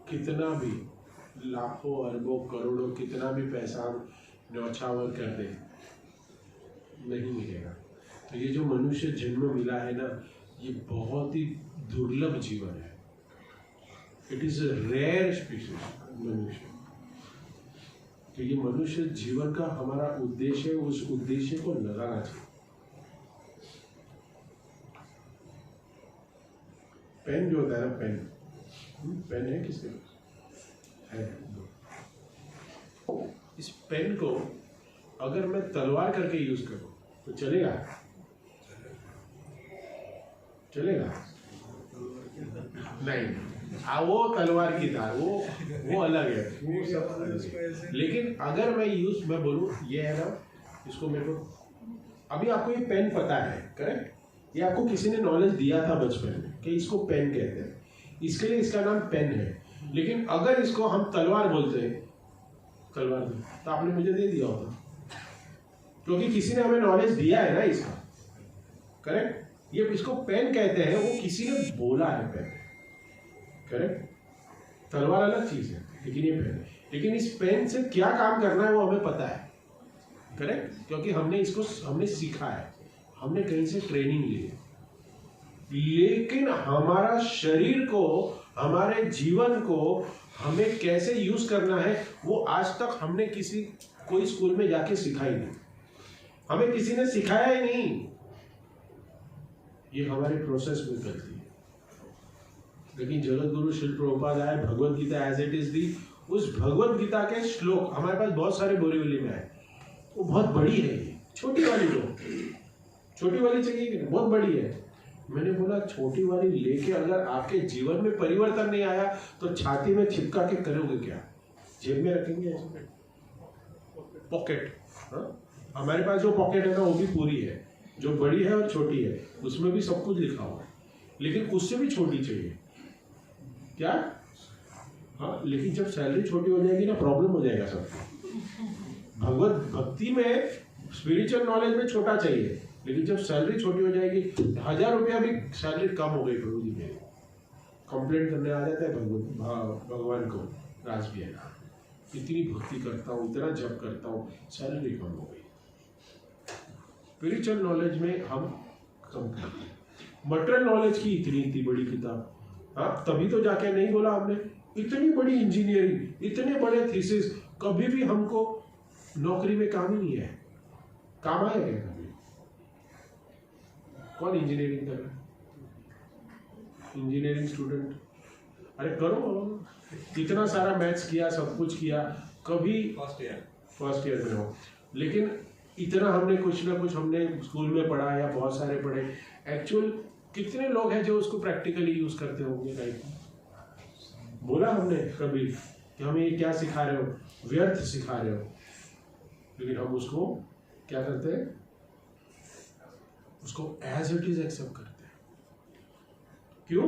कितना भी लाखों अरबों करोड़ों कितना भी पैसा न्यौछावर कर दे, नहीं मिलेगा। तो ये जो मनुष्य जन्म मिला है ना, ये बहुत ही दुर्लभ जीवन है। It is a rare species मनुष्य। तो ये मनुष्य जीवन का हमारा उद्देश्य है, उस उद्देश्य को लगाना चाहिए। पेन जो होता है ना, पेन है किसके है? इस पेन को अगर मैं तलवार करके यूज करूं तो चलेगा? नहीं, वो तलवार की धार वो अलग है, वो सब अलग है। लेकिन अगर मैं बोलूं ये है ना, इसको मेरे को अभी आपको ये पेन पता है, करेक्ट? ये आपको किसी ने नॉलेज दिया था बचपन में कि इसको पेन कहते हैं, इसके लिए इसका नाम पेन है। लेकिन अगर इसको हम तलवार बोलते हैं, तलवार तो आपने मुझे दे दिया होता, क्योंकि किसी ने हमें नॉलेज दिया है ना इसका, करेक्ट? ये इसको पेन कहते हैं, वो किसी ने बोला है पेन, करेक्ट? तलवार अलग चीज है, लेकिन ये पेन है। लेकिन इस पेन से क्या काम करना है वो हमें पता है, करेक्ट? क्योंकि हमने सीखा है, हमने कहीं से ट्रेनिंग ली है। लेकिन हमारा शरीर को, हमारे जीवन को हमें कैसे यूज करना है वो आज तक हमने कोई स्कूल में जाके सिखा ही नहीं, हमें किसी ने सिखाया ही नहीं। ये हमारे प्रोसेस में गलती है। लेकिन जगत गुरु श्री प्रभुपाद आए, Bhagavad Gita as it is दी, उस भगवत गीता के श्लोक हमारे पास बहुत सारे बोरीवली में है। वो बहुत बड़ी है, छोटी वाली छोटी वाली चाहिए कि बहुत बड़ी है। मैंने बोला छोटी वाली लेके अगर आपके जीवन में परिवर्तन नहीं आया तो छाती में चिपका के करोगे क्या? जेब में रखेंगे ऐसे? पॉकेट, हमारे पास जो पॉकेट है ना वो भी पूरी है, जो बड़ी है और छोटी है, उसमें भी सब कुछ लिखा हुआ है, लेकिन उससे भी छोटी चाहिए क्या? हाँ, लेकिन जब सैलरी छोटी हो जाएगी ना, प्रॉब्लम हो जाएगा सबको। भगवत भक्ति में, स्पिरिचुअल नॉलेज में छोटा चाहिए, लेकिन जब सैलरी छोटी हो जाएगी, 1000 रुपया भी सैलरी कम हो गई प्रभु जी मेरी, कंप्लेंट करने आ जाता है भगवान को, राज भी है ना, इतनी भक्ति करता हूँ, इतना जप करता हूँ, सैलरी कम हो गई। स्पिरिचुअल नॉलेज में हम कम करते हैं, मटेरियल नॉलेज की इतनी बड़ी किताब, हाँ तभी तो जाके नहीं बोला हमने, इतनी बड़ी इंजीनियरिंग, इतने बड़े थीसिस, कभी भी हमको नौकरी में काम ही नहीं है। काम आया क्या कभी? कौन इंजीनियरिंग कर रहा है? इंजीनियरिंग स्टूडेंट, अरे करो, इतना सारा मैथ्स किया, सब कुछ किया, कभी फर्स्ट ईयर में हो, लेकिन इतना हमने कुछ ना कुछ हमने स्कूल में पढ़ा या बहुत सारे पढ़े, एक्चुअल कितने लोग हैं जो उसको प्रैक्टिकली यूज करते होंगे लाइफ में? बोला हमने कभी कि हमें ये क्या सिखा रहे हो? व्यर्थ सिखा रहे हो। लेकिन हम उसको क्या करते हैं? उसको एज इट इज एक्सेप्ट करते हैं। क्यों?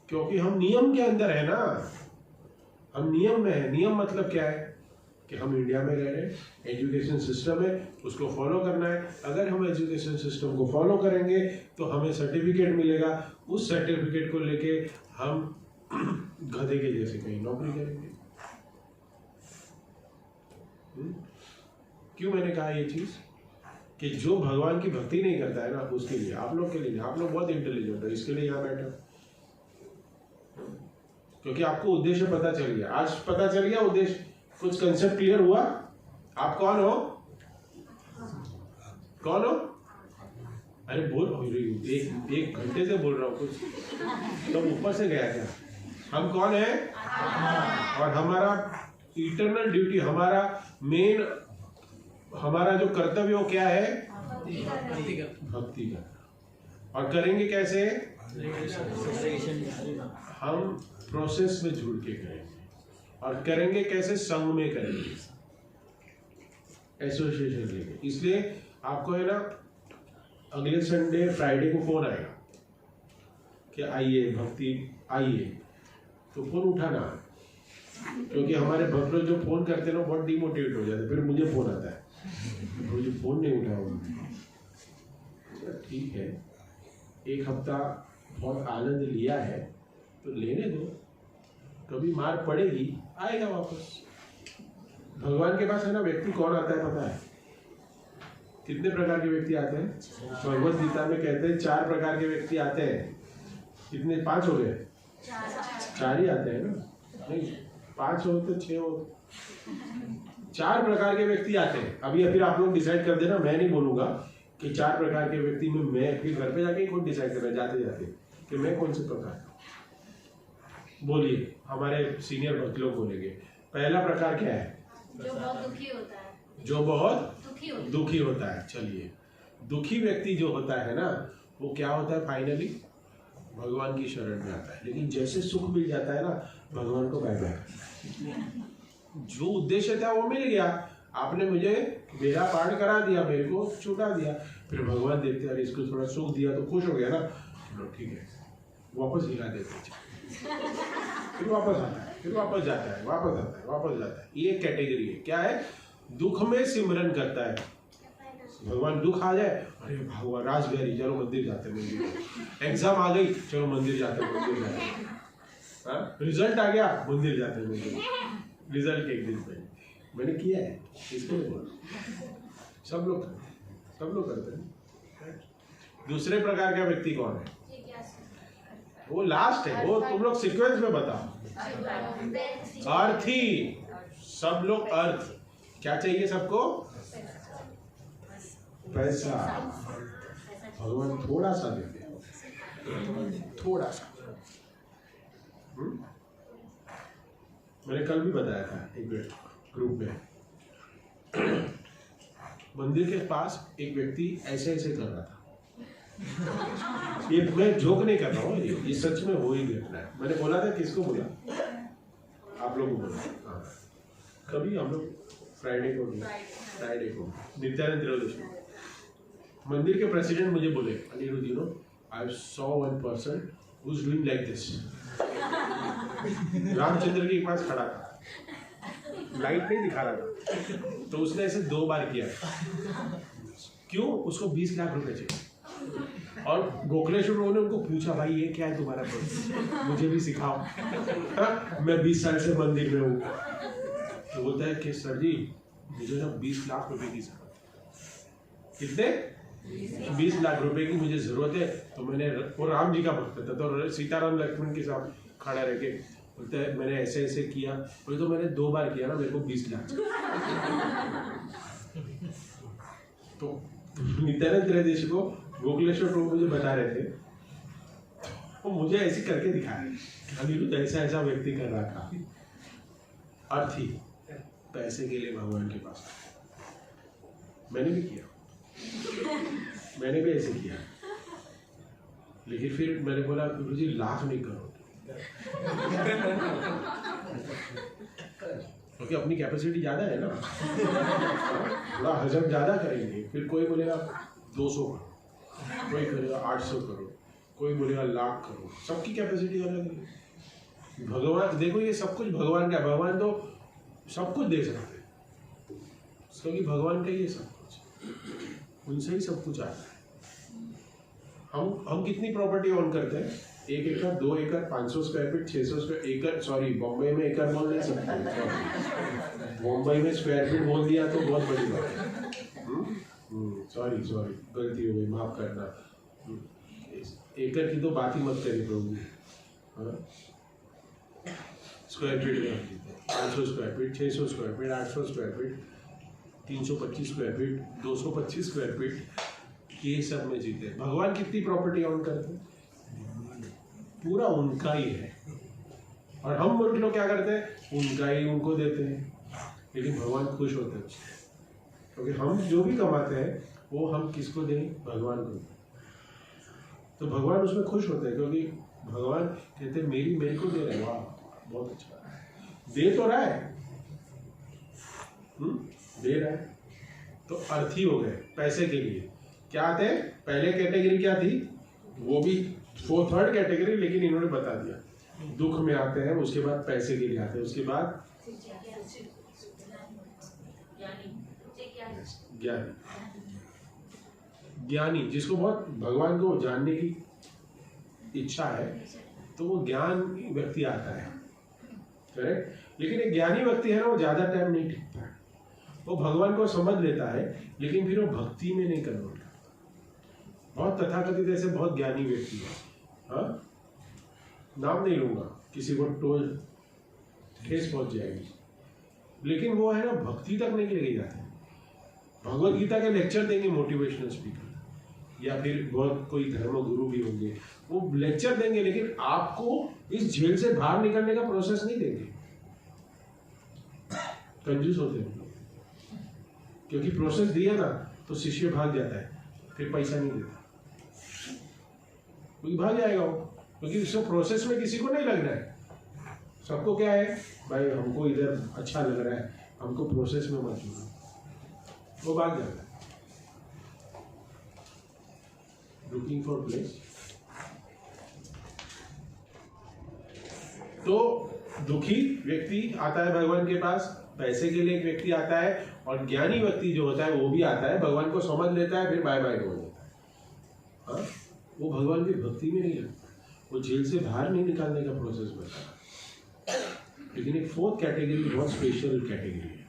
क्योंकि हम नियम के अंदर है ना, हम नियम में है। नियम मतलब क्या है कि हम इंडिया में रह रहे हैं, एजुकेशन सिस्टम है, उसको फॉलो करना है। अगर हम एजुकेशन सिस्टम को फॉलो करेंगे तो हमें सर्टिफिकेट मिलेगा, उस सर्टिफिकेट को लेके हम गधे के जैसे कहीं नौकरी करेंगे। क्यों मैंने कहा ये चीज कि जो भगवान की भक्ति नहीं करता है ना, उसके लिए, आप लोग के लिए नहीं, आप लोग बहुत इंटेलिजेंट है, इसके लिए यहाँ बैठे, क्योंकि आपको उद्देश्य पता चल गया। आज पता चल गया उद्देश्य, कुछ कंसेप्ट क्लियर हुआ। आप कौन हो? कौन हो? अरे बोल, एक घंटे से बोल रहा हूँ, कुछ तो ऊपर से गया क्या? हम कौन है? और हमारा इटर्नल ड्यूटी, हमारा मेन, हमारा जो कर्तव्य वो क्या है? भक्ति करना। और करेंगे कैसे? हम प्रोसेस में जुड़ के करेंगे। और करेंगे कैसे? संग में करेंगे, एसोसिएशन लेंगे। इसलिए आपको है ना, अगले संडे फ्राइडे को फोन आएगा कि आइए भक्ति आइए, तो फोन उठाना, क्योंकि हमारे भक्त लोग जो फोन करते हैं ना बहुत डिमोटिवेट हो जाते हैं। फिर मुझे फोन आता है, मुझे फोन नहीं उठाया। ठीक है, एक हफ्ता बहुत आनंद लिया है तो लेने दो, कभी मार पड़ेगी, आएगा वापस। भगवान के पास है ना, व्यक्ति कौन आता है पता है? कितने प्रकार के व्यक्ति आते हैं? भगवत गीता में कहते हैं 4 प्रकार के व्यक्ति आते हैं। कितने? 5 हो गए? 4 ही आते हैं ना, नहीं 5 हो तो 6 हो। 4 प्रकार के व्यक्ति आते हैं। अभी फिर आप लोग डिसाइड कर देना, मैं नहीं बोलूंगा कि 4 प्रकार के व्यक्ति में, मैं फिर घर पे जाके खुद डिसाइड करना जाते जाते कि मैं कौन से प्रकार। बोलिए, हमारे सीनियर भक्त लोग बोलेंगे। पहला प्रकार क्या है? जो बहुत दुखी होता है। जो बहुत दुखी होता है। चलिए, दुखी व्यक्ति जो होता है ना, वो क्या होता है? फाइनली भगवान की शरण में आता है। लेकिन जैसे सुख मिल जाता है ना, भगवान को बाय बाय। जो उद्देश्य था वो मिल गया, आपने मुझे बेड़ा पार करा दिया, मेरे को छुटा दिया। फिर भगवान देखते हैं, इसको थोड़ा सुख दिया तो खुश हो गया ना, चलो ठीक है, वापस हिला देते, फिर वापस आता है, फिर वापस जाता है, वापस आता है, वापस जाता है। ये कैटेगरी है। क्या है? दुख में सिमरन करता है। भगवान दुख आ जाए, अरे भगवान राजबिहारी, चलो मंदिर जाते हैं, मंदिर। एग्जाम आ गई, चलो मंदिर जाते हैं, मंदिर जाते हैं। रिजल्ट आ गया, मंदिर जाते हैं, मंदिर। रिजल्ट के एक दिन पहले मैंने किया है, इसको नहीं बोला, सब लोग करते हैं। दूसरे प्रकार का व्यक्ति कौन है? वो लास्ट है, वो तुम लोग सीक्वेंस में बताओ। अर्थी, सब लोग अर्थ। क्या चाहिए सबको? पैसा। भगवान थोड़ा सा देते हैं, थोड़ा सा। मैंने कल भी बताया था एक ग्रुप में, मंदिर के पास एक व्यक्ति ऐसे ऐसे कर रहा था। ये मैं जोक नहीं कर रहा हूँ, ये सच में हो ही घटना है। मैंने बोला था, किसको बोला? आप लोगों को बोला। हाँ, कभी हम लोग फ्राइडे को नित्यानंद त्रयोदशी मंदिर के प्रेसिडेंट मुझे बोले, Aniruddha, you know, I saw one person who is doing like this. Ramchandra के पास खड़ा था, लाइट नहीं दिखा रहा था, तो उसने ऐसे 2 बार किया। क्यों? उसको 20 लाख रुपए चाहिए। और गोखलेश्वर ने उनको पूछा, भाई ये क्या है तुम्हारा प्रोसेस, मुझे भी सिखाओ। मैं 20 साल से मंदिर में हूँ। तो बोलता है कि सर जी मुझे ना 20 लाख रुपए की जरूरत है। कितने? 20 लाख रुपए की मुझे जरूरत है। तो मैंने, वो राम जी का भक्त था, तो सीताराम लक्ष्मण के साथ खड़ा रह के बोलता है मैंने ऐसे ऐसे किया। बोले तो मैंने 2 बार किया ना, मेरे को 20 लाख। तो नित्यानंद त्रयोदशी को गोखलेश्वर प्रभु मुझे बता रहे थे, वो मुझे ऐसे करके दिखा रहे अनिरुद्ध ऐसा ऐसा व्यक्ति कर रहा था। अर्थी पैसे के लिए भगवान के पास। मैंने भी किया, मैंने भी ऐसे किया, लेकिन फिर मैंने बोला गुरु जी लाख नहीं करो, क्योंकि अपनी कैपेसिटी ज्यादा है ना, थोड़ा हजम ज्यादा करेंगे। फिर कोई बोलेगा 200 करो, कोई करेगा 800 करो, कोई बोलेगा लाख करो, सबकी कैपेसिटी अलग है। भगवान देखो, ये सब कुछ भगवान का, भगवान तो सब कुछ दे सकते हैं, क्योंकि भगवान का ही है सब कुछ, उनसे ही सब कुछ आता है। हम कितनी प्रॉपर्टी ओन करते हैं? 1 एकड़, 2 एकड़, 500 स्क्वायर फीट, 600 स्क्वायर एकड़, सॉरी बॉम्बे में एकड़ बोल नहीं सकते, बॉम्बे में स्क्वायर फीट बोल दिया तो बहुत बड़ी बात है। सॉरी गलती हो गई, माफ करना। एकड़ की तो बात ही मत करिए प्रभु। स्क्वायर फीट में 500 square feet, 600 square feet, 800 square feet, 325 square feet, 225 square feet, ये सब में जीते। भगवान कितनी प्रॉपर्टी ओन करते हैं? पूरा उनका ही है। और हम मूर्ख लोग क्या करते हैं? उनका ही उनको देते हैं, लेकिन भगवान खुश होते हैं उससे, क्योंकि हम जो भी कमाते हैं वो हम किसको दें? भगवान को। तो भगवान उसमें खुश होते हैं, क्योंकि भगवान कहते हैं मेरे को दे रहे हैं, वाह बहुत अच्छा दे तो रहा है, दे रहा है। तो अर्थी हो गए पैसे के लिए। क्या थे पहले कैटेगरी? क्या थी वो भी 4th कैटेगरी, लेकिन इन्होंने बता दिया। दुख में आते हैं, उसके बाद पैसे के लिए आते हैं, उसके बाद ज्ञानी, जिसको बहुत भगवान को जानने की इच्छा है, तो वो ज्ञान व्यक्ति आता है, करेक्ट। लेकिन एक ज्ञानी व्यक्ति है ना, वो ज्यादा टाइम नहीं टिकता है। वो भगवान को समझ लेता है, लेकिन फिर वो भक्ति में नहीं कन्वर्ट करता। बहुत तथाकथित ऐसे बहुत ज्ञानी व्यक्ति है, हाँ नाम नहीं लूंगा, किसी को टोल ठेस पहुंच जाएगी, लेकिन वो है ना भक्ति तक नहीं लेके जाते। भगवत गीता के लेक्चर देंगे मोटिवेशनल स्पीकर, या फिर बहुत कोई धर्म गुरु भी होंगे, वो लेक्चर देंगे, लेकिन आपको इस जेल से बाहर निकलने का प्रोसेस नहीं देंगे। कंजूस होते हैं, क्योंकि प्रोसेस दिया ना तो शिष्य भाग जाता है, फिर पैसा नहीं देता, क्योंकि भाग जाएगा वो, क्योंकि इस प्रोसेस में किसी को नहीं लग रहा है। सबको क्या है, भाई हमको इधर अच्छा लग रहा है, हमको प्रोसेस में मत जोड़ो, वो भाग जाता है। Looking for place. तो दुखी व्यक्ति आता है भगवान के पास, पैसे के लिए एक व्यक्ति आता है, और ज्ञानी व्यक्ति जो होता है वो भी आता है, भगवान को समझ लेता है, फिर बाय बाय हो जाता है। हाँ? वो भगवान की भक्ति में नहीं लगता, वो जेल से बाहर नहीं निकालने का प्रोसेस बनता है। लेकिन एक 4th कैटेगरी बहुत स्पेशल कैटेगरी है,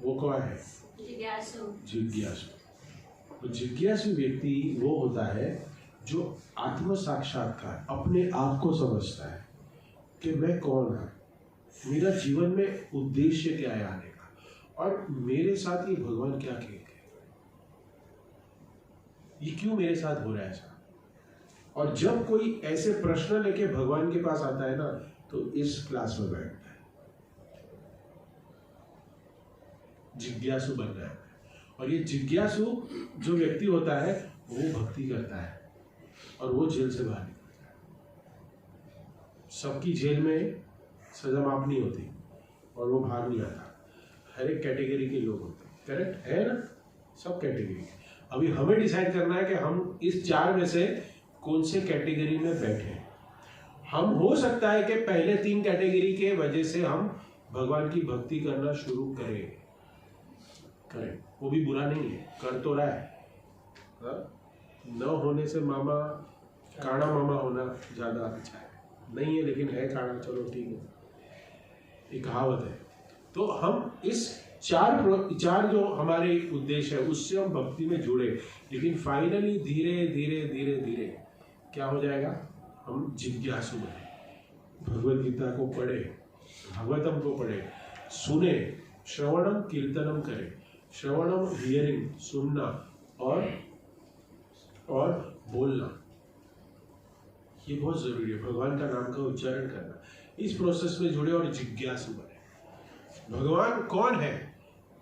वो क्या है? जिज्ञासु। तो जिज्ञासु व्यक्ति वो होता है जो आत्म साक्षात्कार, अपने आप को समझता है कि मैं कौन है, मेरा जीवन में उद्देश्य क्या है आने का, और मेरे साथ ये भगवान क्या कहेंगे, ये क्यों मेरे साथ हो रहा है ऐसा। और जब कोई ऐसे प्रश्न लेके भगवान के पास आता है ना, तो इस क्लास में बैठता है, जिज्ञासु बन रहा है। और ये जिज्ञासु जो व्यक्ति होता है वो भक्ति करता है, और वो जेल से बाहर निकलता है। सबकी जेल में सजा माफ नहीं होती, और वो बाहर नहीं आता। हर एक कैटेगरी के लोग होते हैं, करेक्ट है ना, सब कैटेगरी। अभी हमें डिसाइड करना है कि हम इस 4 में से कौन से कैटेगरी में बैठे। हम हो सकता है कि पहले 3 कैटेगरी के वजह से हम भगवान की भक्ति करना शुरू करें, करे, वो भी बुरा नहीं है, कर तो रहा है। हाँ? न होने से मामा काना मामा होना ज़्यादा अच्छा है, नहीं है लेकिन है काना, चलो ठीक है, एक कहावत है। तो हम इस चार जो हमारे उद्देश्य है उससे हम भक्ति में जुड़े, लेकिन फाइनली धीरे धीरे धीरे धीरे क्या हो जाएगा, हम जिज्ञासु बने, भगवद गीता को पढ़े, भागवतम को पढ़े, सुने, श्रवणम कीर्तनम करें, श्रवणम हियरिंग सुनना और बोलना, ये बहुत जरूरी है, भगवान का नाम का उच्चारण करना, इस प्रोसेस में जुड़े और जिज्ञासु बने। भगवान कौन है?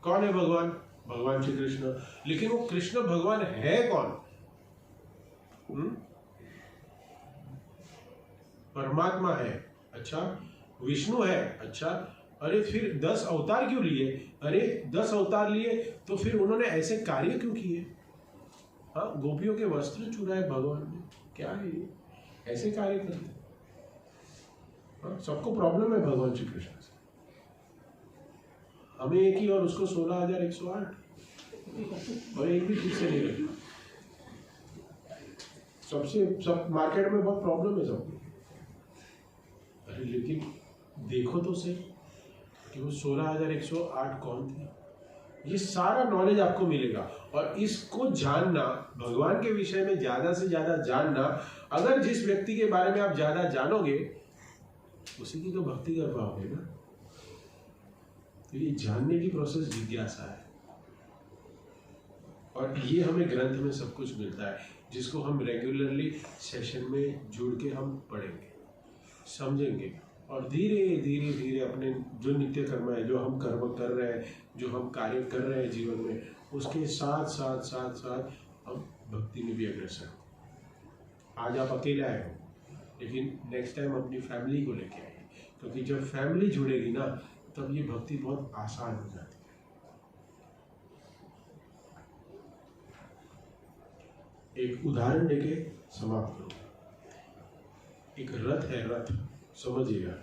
कौन है भगवान? भगवान श्री कृष्ण। लेकिन वो कृष्ण भगवान है कौन? परमात्मा है, अच्छा। विष्णु है, अच्छा। अरे फिर 10 अवतार क्यों लिए? अरे 10 अवतार लिए तो फिर उन्होंने ऐसे कार्य क्यों किए? हाँ, गोपियों के वस्त्र चुराए भगवान ने, क्या है ये? ऐसे कार्य करते। हाँ, सबको प्रॉब्लम है भगवान श्री कृष्ण से, हमें एक ही और उसको 16,108 और एक भी ठीक से नहीं रखा। सब मार्केट में बहुत प्रॉब्लम है सबको। अरे लेकिन देखो तो सही कि वो 16,108 कौन थे। ये सारा नॉलेज आपको मिलेगा और इसको जानना, भगवान के विषय में ज्यादा से ज्यादा जानना, अगर जिस व्यक्ति के बारे में आप ज्यादा जानोगे उसी की तो भक्ति कर पाओगे ना। तो ये जानने की प्रोसेस जिज्ञासा है और ये हमें ग्रंथ में सब कुछ मिलता है, जिसको हम रेगुलरली सेशन में जुड़ के हम पढ़ेंगे, समझेंगे और धीरे धीरे धीरे अपने जो नित्य कर्म है, जो हम कर्म कर रहे हैं, जो हम कार्य कर रहे हैं जीवन में, उसके साथ साथ साथ साथ हम भक्ति में भी अग्रसर हो। आज आप अकेले आए हो, लेकिन नेक्स्ट टाइम अपनी फैमिली को लेके आइए, क्योंकि जब फैमिली जुड़ेगी ना तब ये भक्ति बहुत आसान हो जाती है। एक उदाहरण देके समाप्त करूंगा। एक रथ है, रथ समझिएगा।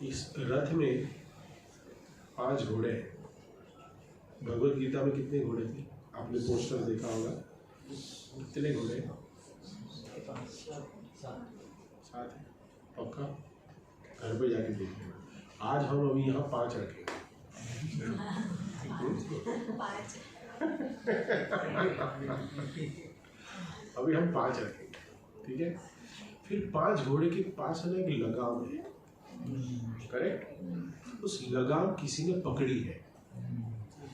इस रथ में 5 घोड़े हैं। भगवत गीता में कितने घोड़े थे? आपने पोस्टर देखा होगा, कितने घोड़े? 7 है, पक्का? घर पे जाके देख लेना। आज हम अभी यहाँ 5 रखेंगे। अभी हम 5 रखेंगे, ठीक है? फिर 5 घोड़े के पास है ना एक लगाम है, करेक्ट? उस लगाम किसी ने पकड़ी है,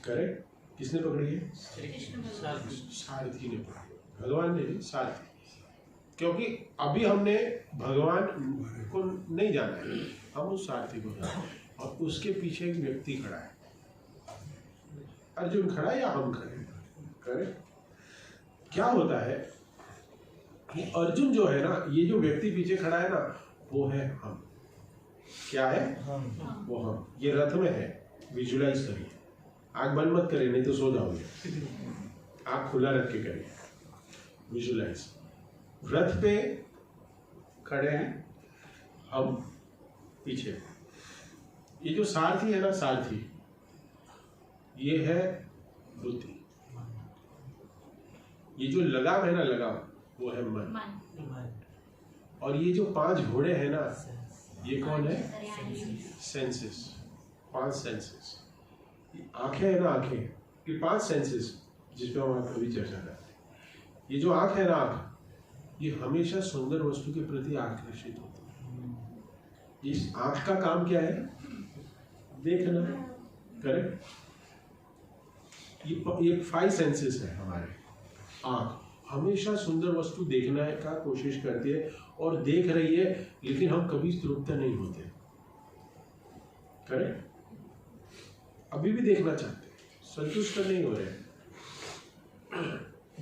करेक्ट? किसने पकड़ी है? सारथी ने पकड़ी, भगवान ने नहीं, सारथी। क्योंकि अभी हमने भगवान को नहीं जाना है, हम उस सारथी को जाना है और उसके पीछे एक व्यक्ति खड़ा है। अर्जुन खड़ा है या हम खड़े हैं, करेक्ट? क्या होता है कि अर्जुन जो है ना, ये जो व्यक्ति पीछे खड़ा है ना, वो है हम। क्या है? वो हम। ये रथ में है, विजुलाइज करिए। आंख बंद मत करिए, नहीं तो सो जाओगे। आंख खुला रख के करिए, विजुलाइज। रथ पे खड़े हैं हम, पीछे ये जो सारथी है ना, सारथी, ये है बुद्धि। ये जो लगाम है ना, लगाम, वो है मन। और ये जो 5 घोड़े हैं ना, ये कौन है? सेंसेस। 5 सेंसेस। आंखें है ना, आंखें, ये 5 सेंसेस जिस पे हम अभी चर्चा करते हैं। ये जो आंख है ना, आंख, ये हमेशा सुंदर वस्तु के प्रति आकर्षित होती है। इस आंख का काम क्या है? देखना, करेक्ट? ये 5 सेंसेस है हमारे। आंख हमेशा सुंदर वस्तु देखना का कोशिश करती है और देख रही है, लेकिन हम कभी तृप्त नहीं होते, करेक्ट? अभी भी देखना चाहते हैं, संतुष्ट नहीं हो रहे।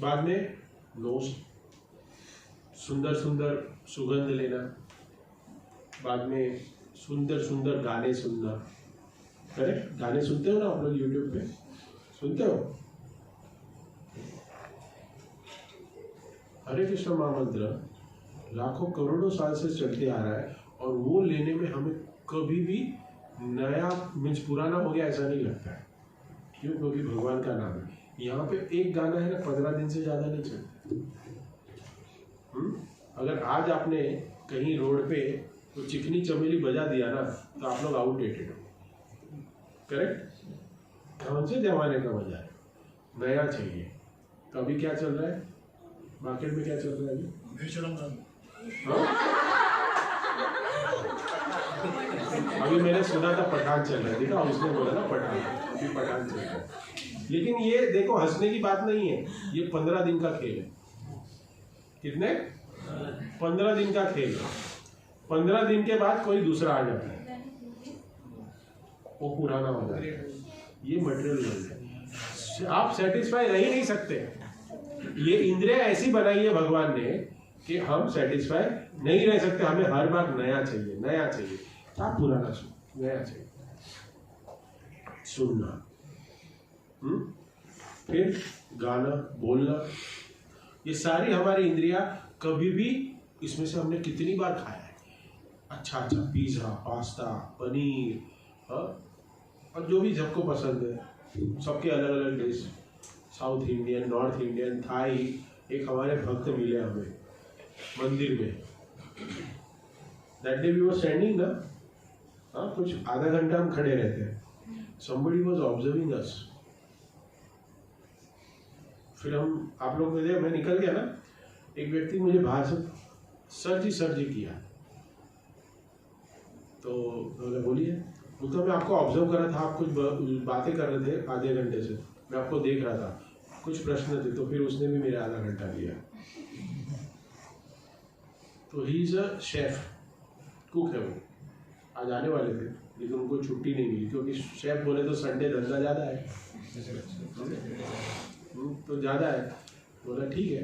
बाद में नोज, सुंदर सुंदर सुगंध लेना, बाद में सुंदर सुंदर गाने सुनना, करेक्ट? गाने सुनते हो ना आप लोग, यूट्यूब पे सुनते हो? हरे कृष्ण महामंत्र लाखों करोड़ों साल से चलते आ रहा है और वो लेने में हमें कभी भी नया मीन्स पुराना हो गया ऐसा नहीं लगता है। क्यों? क्योंकि भगवान का नाम है। यहाँ पे एक गाना है ना, 15 दिन से ज़्यादा नहीं चलता। अगर आज आपने कहीं रोड पे तो चिकनी चमेली बजा दिया ना, तो आप लोग आउटडेटेड हो। करेक्ट? कौन से जमाने का मजा है? नया चाहिए। तो अभी क्या चल रहा है मार्केट में? क्या चल रहा है अभी? अभी मैंने सुना था पठान चल रहा है, देखा उसने बोला ना पठान, अभी पठान चल रहा है। लेकिन ये देखो, हंसने की बात नहीं है, ये 15 दिन का खेल है। कितने? 15 दिन का खेल है। 15 दिन के बाद कोई दूसरा आ जाता है, वो पुराना हो जाता है। ये मटेरियल वर्ल्ड है, आप सेटिस्फाई रह ही नहीं सकते। ये इंद्रिया ऐसी बनाई है भगवान ने कि हम सेटिस्फाई नहीं रह सकते, हमें हर बार नया चाहिए, नया चाहिए। आप पुराना सुनो, नया चाहिए सुनना, फिर गाना, बोलना, ये सारी हमारी इंद्रिया। कभी भी इसमें से हमने कितनी बार खाया है अच्छा अच्छा पिज्जा, पास्ता, पनीर, और जो भी सबको पसंद है, सबके अलग अलग dish, South Indian, North Indian, Thai. एक हमारे भक्त मिले हमें मंदिर में, that day we were standing ना, कुछ आधा घंटा हम खड़े रहते हैं। somebody was observing us। फिर हम, आप लोग मुझे, मैं निकल गया ना, एक व्यक्ति मुझे बाहर से सर जी किया, तो मैंने बोलिए, तो मैं आपको ऑब्जर्व कर रहा था, आप कुछ बातें कर रहे थे आधे घंटे से, मैं आपको देख रहा था, कुछ प्रश्न थे, तो फिर उसने भी मेरा आधा घंटा लिया। तो he is a chef, cook है वो, आज आने वाले थे लेकिन उनको छुट्टी नहीं मिली, क्योंकि शेफ बोले तो संडे धंधा ज़्यादा है, तो ज़्यादा है। बोला ठीक है,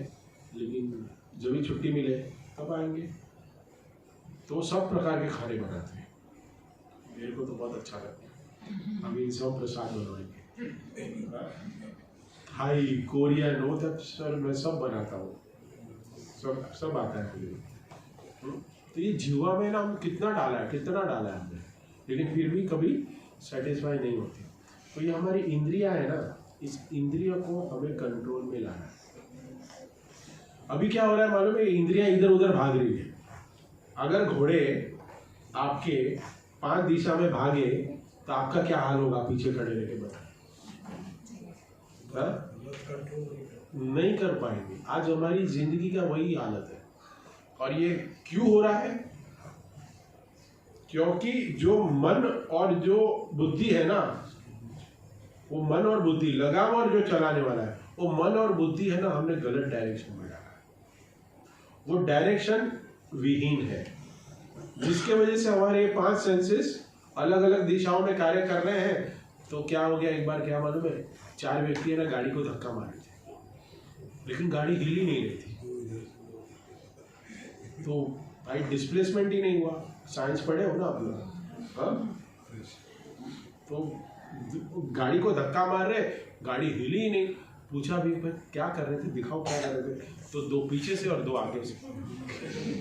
लेकिन जब भी छुट्टी मिले तब आएंगे। तो सब प्रकार के खाने बनाते हैं, मेरे को तो बहुत अच्छा लगता है। अभी सब प्रसाद बनवाएंगे, थाई, कोरियन, वो तब सर मैं सब बनाता हूँ, सब आता है मुझे। तो ये जीवा में ना हम कितना डाला है हमने, लेकिन फिर भी कभी सेटिस्फाई नहीं होती। तो ये हमारी इंद्रियां है ना, इस इंद्रियों को हमें कंट्रोल में लाना है। अभी क्या हो रहा है मालूम है? इंद्रियां इधर उधर भाग रही है। अगर घोड़े आपके 5 दिशा में भागे तो आपका क्या हाल होगा? पीछे खड़े रह के बताए, नहीं कर पाएंगे। आज हमारी जिंदगी का वही हालत है। और ये क्यों हो रहा है? क्योंकि जो मन और जो बुद्धि है ना, वो मन और बुद्धि, लगाम और जो चलाने वाला है, वो मन और बुद्धि है ना, हमने गलत डायरेक्शन में डाला है। वो डायरेक्शन विहीन है, जिसके वजह से हमारे 5 सेंसेस अलग अलग दिशाओं में कार्य कर रहे हैं। तो क्या हो गया, एक बार क्या मालूम है, 4 व्यक्ति है ना गाड़ी को धक्का मारे थे, लेकिन गाड़ी हिल ही नहीं रही थी। तो भाई डिस्प्लेसमेंट ही नहीं हुआ। साइंस पढ़े हो ना आप लोग, हाँ? तो गाड़ी को धक्का मार रहे, गाड़ी हिली ही नहीं। पूछा भी क्या कर रहे थे, दिखाओ क्या कर रहे थे, तो 2 पीछे से और 2 आगे से,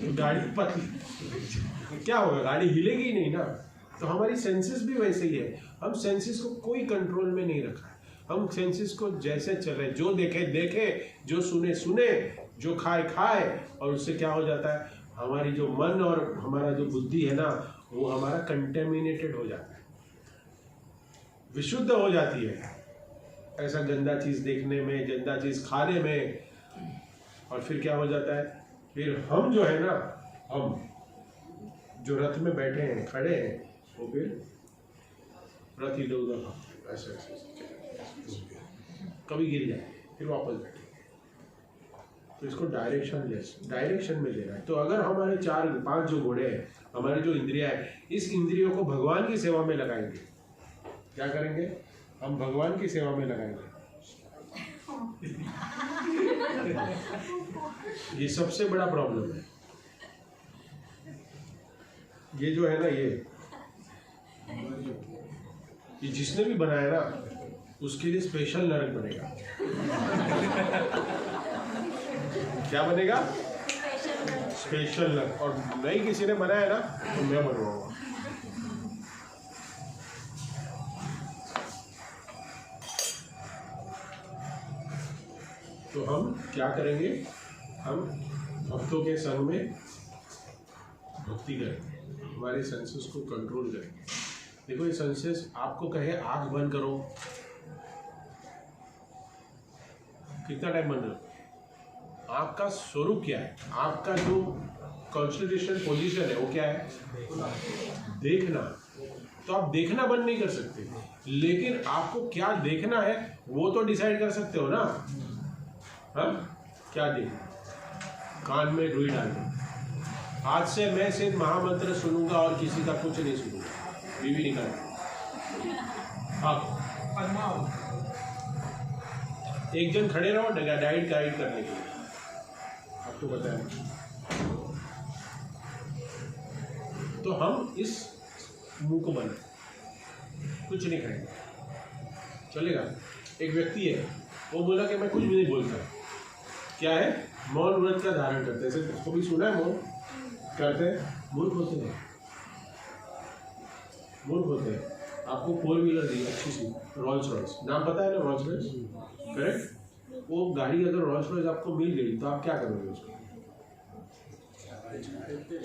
तो गाड़ी पतली, क्या होगा, गाड़ी हिलेगी ही नहीं ना। तो हमारी सेंसेस भी वैसे ही है, हम सेंसेस को कोई कंट्रोल में नहीं रखा है। हम सेंसेस को जैसे चले, जो देखे देखे, जो सुने सुने, जो खाए खाए, और उससे क्या हो जाता है, हमारी जो मन और हमारा जो बुद्धि है ना, वो हमारा कंटेमिनेटेड हो जाता है, विशुद्ध हो जाती है ऐसा गंदा चीज देखने में, गंदा चीज खाने में। और फिर क्या हो जाता है, फिर हम जो है ना, हम जो रथ में बैठे हैं, खड़े हैं, वो फिर रथ इधर उधर ऐसे कभी गिर जाए, फिर वापस बैठे। तो इसको डायरेक्शन में लेना है। तो अगर हमारे 4-5 जो घोड़े हैं, हमारे जो इंद्रिया है, इस इंद्रियों को भगवान की सेवा में लगाएंगे। क्या करेंगे? हम भगवान की सेवा में लगाएंगे। ये सबसे बड़ा प्रॉब्लम है। ये जो है ना, ये जिसने भी बनाया ना, उसके लिए स्पेशल नरक बनेगा। क्या बनेगा? स्पेशल नरक। और नहीं किसी ने बनाया ना, तो मैं बनवाऊंगा। तो हम क्या करेंगे, हम भक्तों के संग में भक्ति करेंगे, हमारे सेंसेस को कंट्रोल करेंगे। देखो ये सेंसेस आपको कहे आंख बंद करो, कितना टाइम बंद करो? आपका स्वरूप क्या है, आपका जो कॉन्सेंट्रेशन पोजीशन है वो क्या है? देखना। तो आप देखना बंद नहीं कर सकते, लेकिन आपको क्या देखना है वो तो डिसाइड कर सकते हो ना। हाँ, क्या देखना? कान में रुई डाल दो, आज से मैं सिर्फ महामंत्र सुनूंगा और किसी का कुछ नहीं सुनूंगा, बीवी निकाल। आप एक जन खड़े रहो डाइट गाइड करने के लिए, आपको बताया। तो हम इस मुंह को बंद, कुछ नहीं खाएंगे, चलेगा। एक व्यक्ति है, वो बोला कि मैं कुछ भी नहीं बोलता, क्या है? मौन व्रत का धारण करते हैं। इसको भी सुना है, मौन करते हैं, मूर्ख होते हैं, मूर्ख होते हैं। आपको 4 व्हीलर दी अच्छी सी, रॉल्स रॉयस, नाम पता है ना रॉल्स रॉयस, करेक्ट? वो गाड़ी अगर रॉल्स रॉयस आपको मिल गई तो आप क्या करोगे? उसको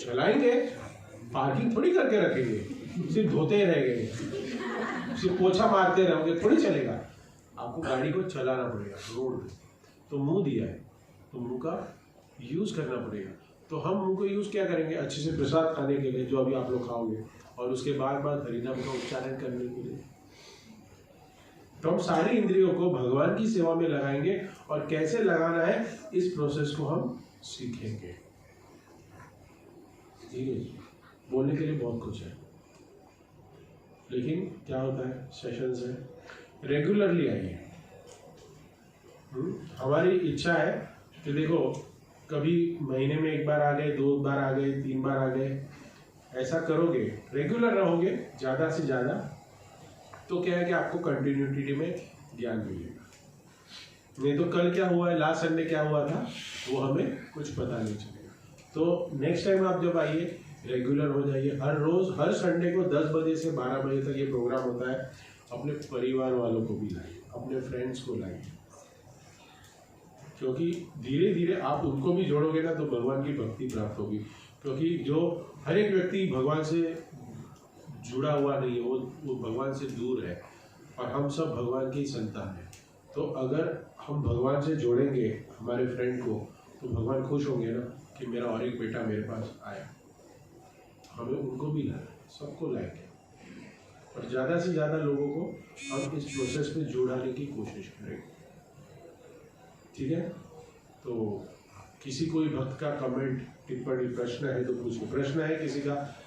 चलाएंगे, पार्किंग थोड़ी करके रखेंगे, सिर्फ धोते ही रहेंगे, सिर्फ पोछा मारते रहोगे, थोड़ी चलेगा। आपको गाड़ी को चलाना पड़ेगा रोड पे। तो मुंह दिया है तो मुंह का यूज करना पड़ेगा। तो हम मुंह को यूज क्या करेंगे? अच्छे से प्रसाद खाने के लिए, जो अभी आप लोग खाओगे, और उसके बाद हरिनाम का उच्चारण करने के लिए। तो हम सारी इंद्रियों को भगवान की सेवा में लगाएंगे, और कैसे लगाना है इस प्रोसेस को हम सीखेंगे। ठीक है, बोलने के लिए बहुत कुछ है, लेकिन क्या होता है, सेशंस है, रेगुलरली आइए। हमारी इच्छा है कि देखो, कभी महीने में 1 बार आ गए, 2 बार आ गए, 3 बार आ गए, ऐसा करोगे, रेगुलर रहोगे ज़्यादा से ज़्यादा, तो क्या है कि आपको कंटिन्यूटी में ज्ञान मिलेगा। नहीं तो कल क्या हुआ है, लास्ट संडे क्या हुआ था, वो हमें कुछ पता नहीं चलेगा। तो नेक्स्ट टाइम आप जब आइए, रेगुलर हो जाइए। हर रोज़, हर संडे को 10 बजे से 12 बजे तक ये प्रोग्राम होता है। अपने परिवार वालों को भी लाइए, अपने फ्रेंड्स को लाइए, क्योंकि धीरे धीरे आप उनको भी जोड़ोगे ना, तो भगवान की भक्ति प्राप्त होगी। क्योंकि जो हर एक व्यक्ति भगवान से जुड़ा हुआ नहीं है, वो भगवान से दूर है, और हम सब भगवान की संतान हैं। तो अगर हम भगवान से जोड़ेंगे हमारे फ्रेंड को, तो भगवान खुश होंगे ना कि मेरा और एक बेटा मेरे पास आया। हमें उनको भी लाना, सबको लाएंगे, और ज़्यादा से ज़्यादा लोगों को हम इस प्रोसेस में जोड़ाने की कोशिश करेंगे। ठीक है, तो किसी कोई भक्त का कमेंट, टिप्पणी, प्रश्न है तो पूछिए। प्रश्न है किसी का?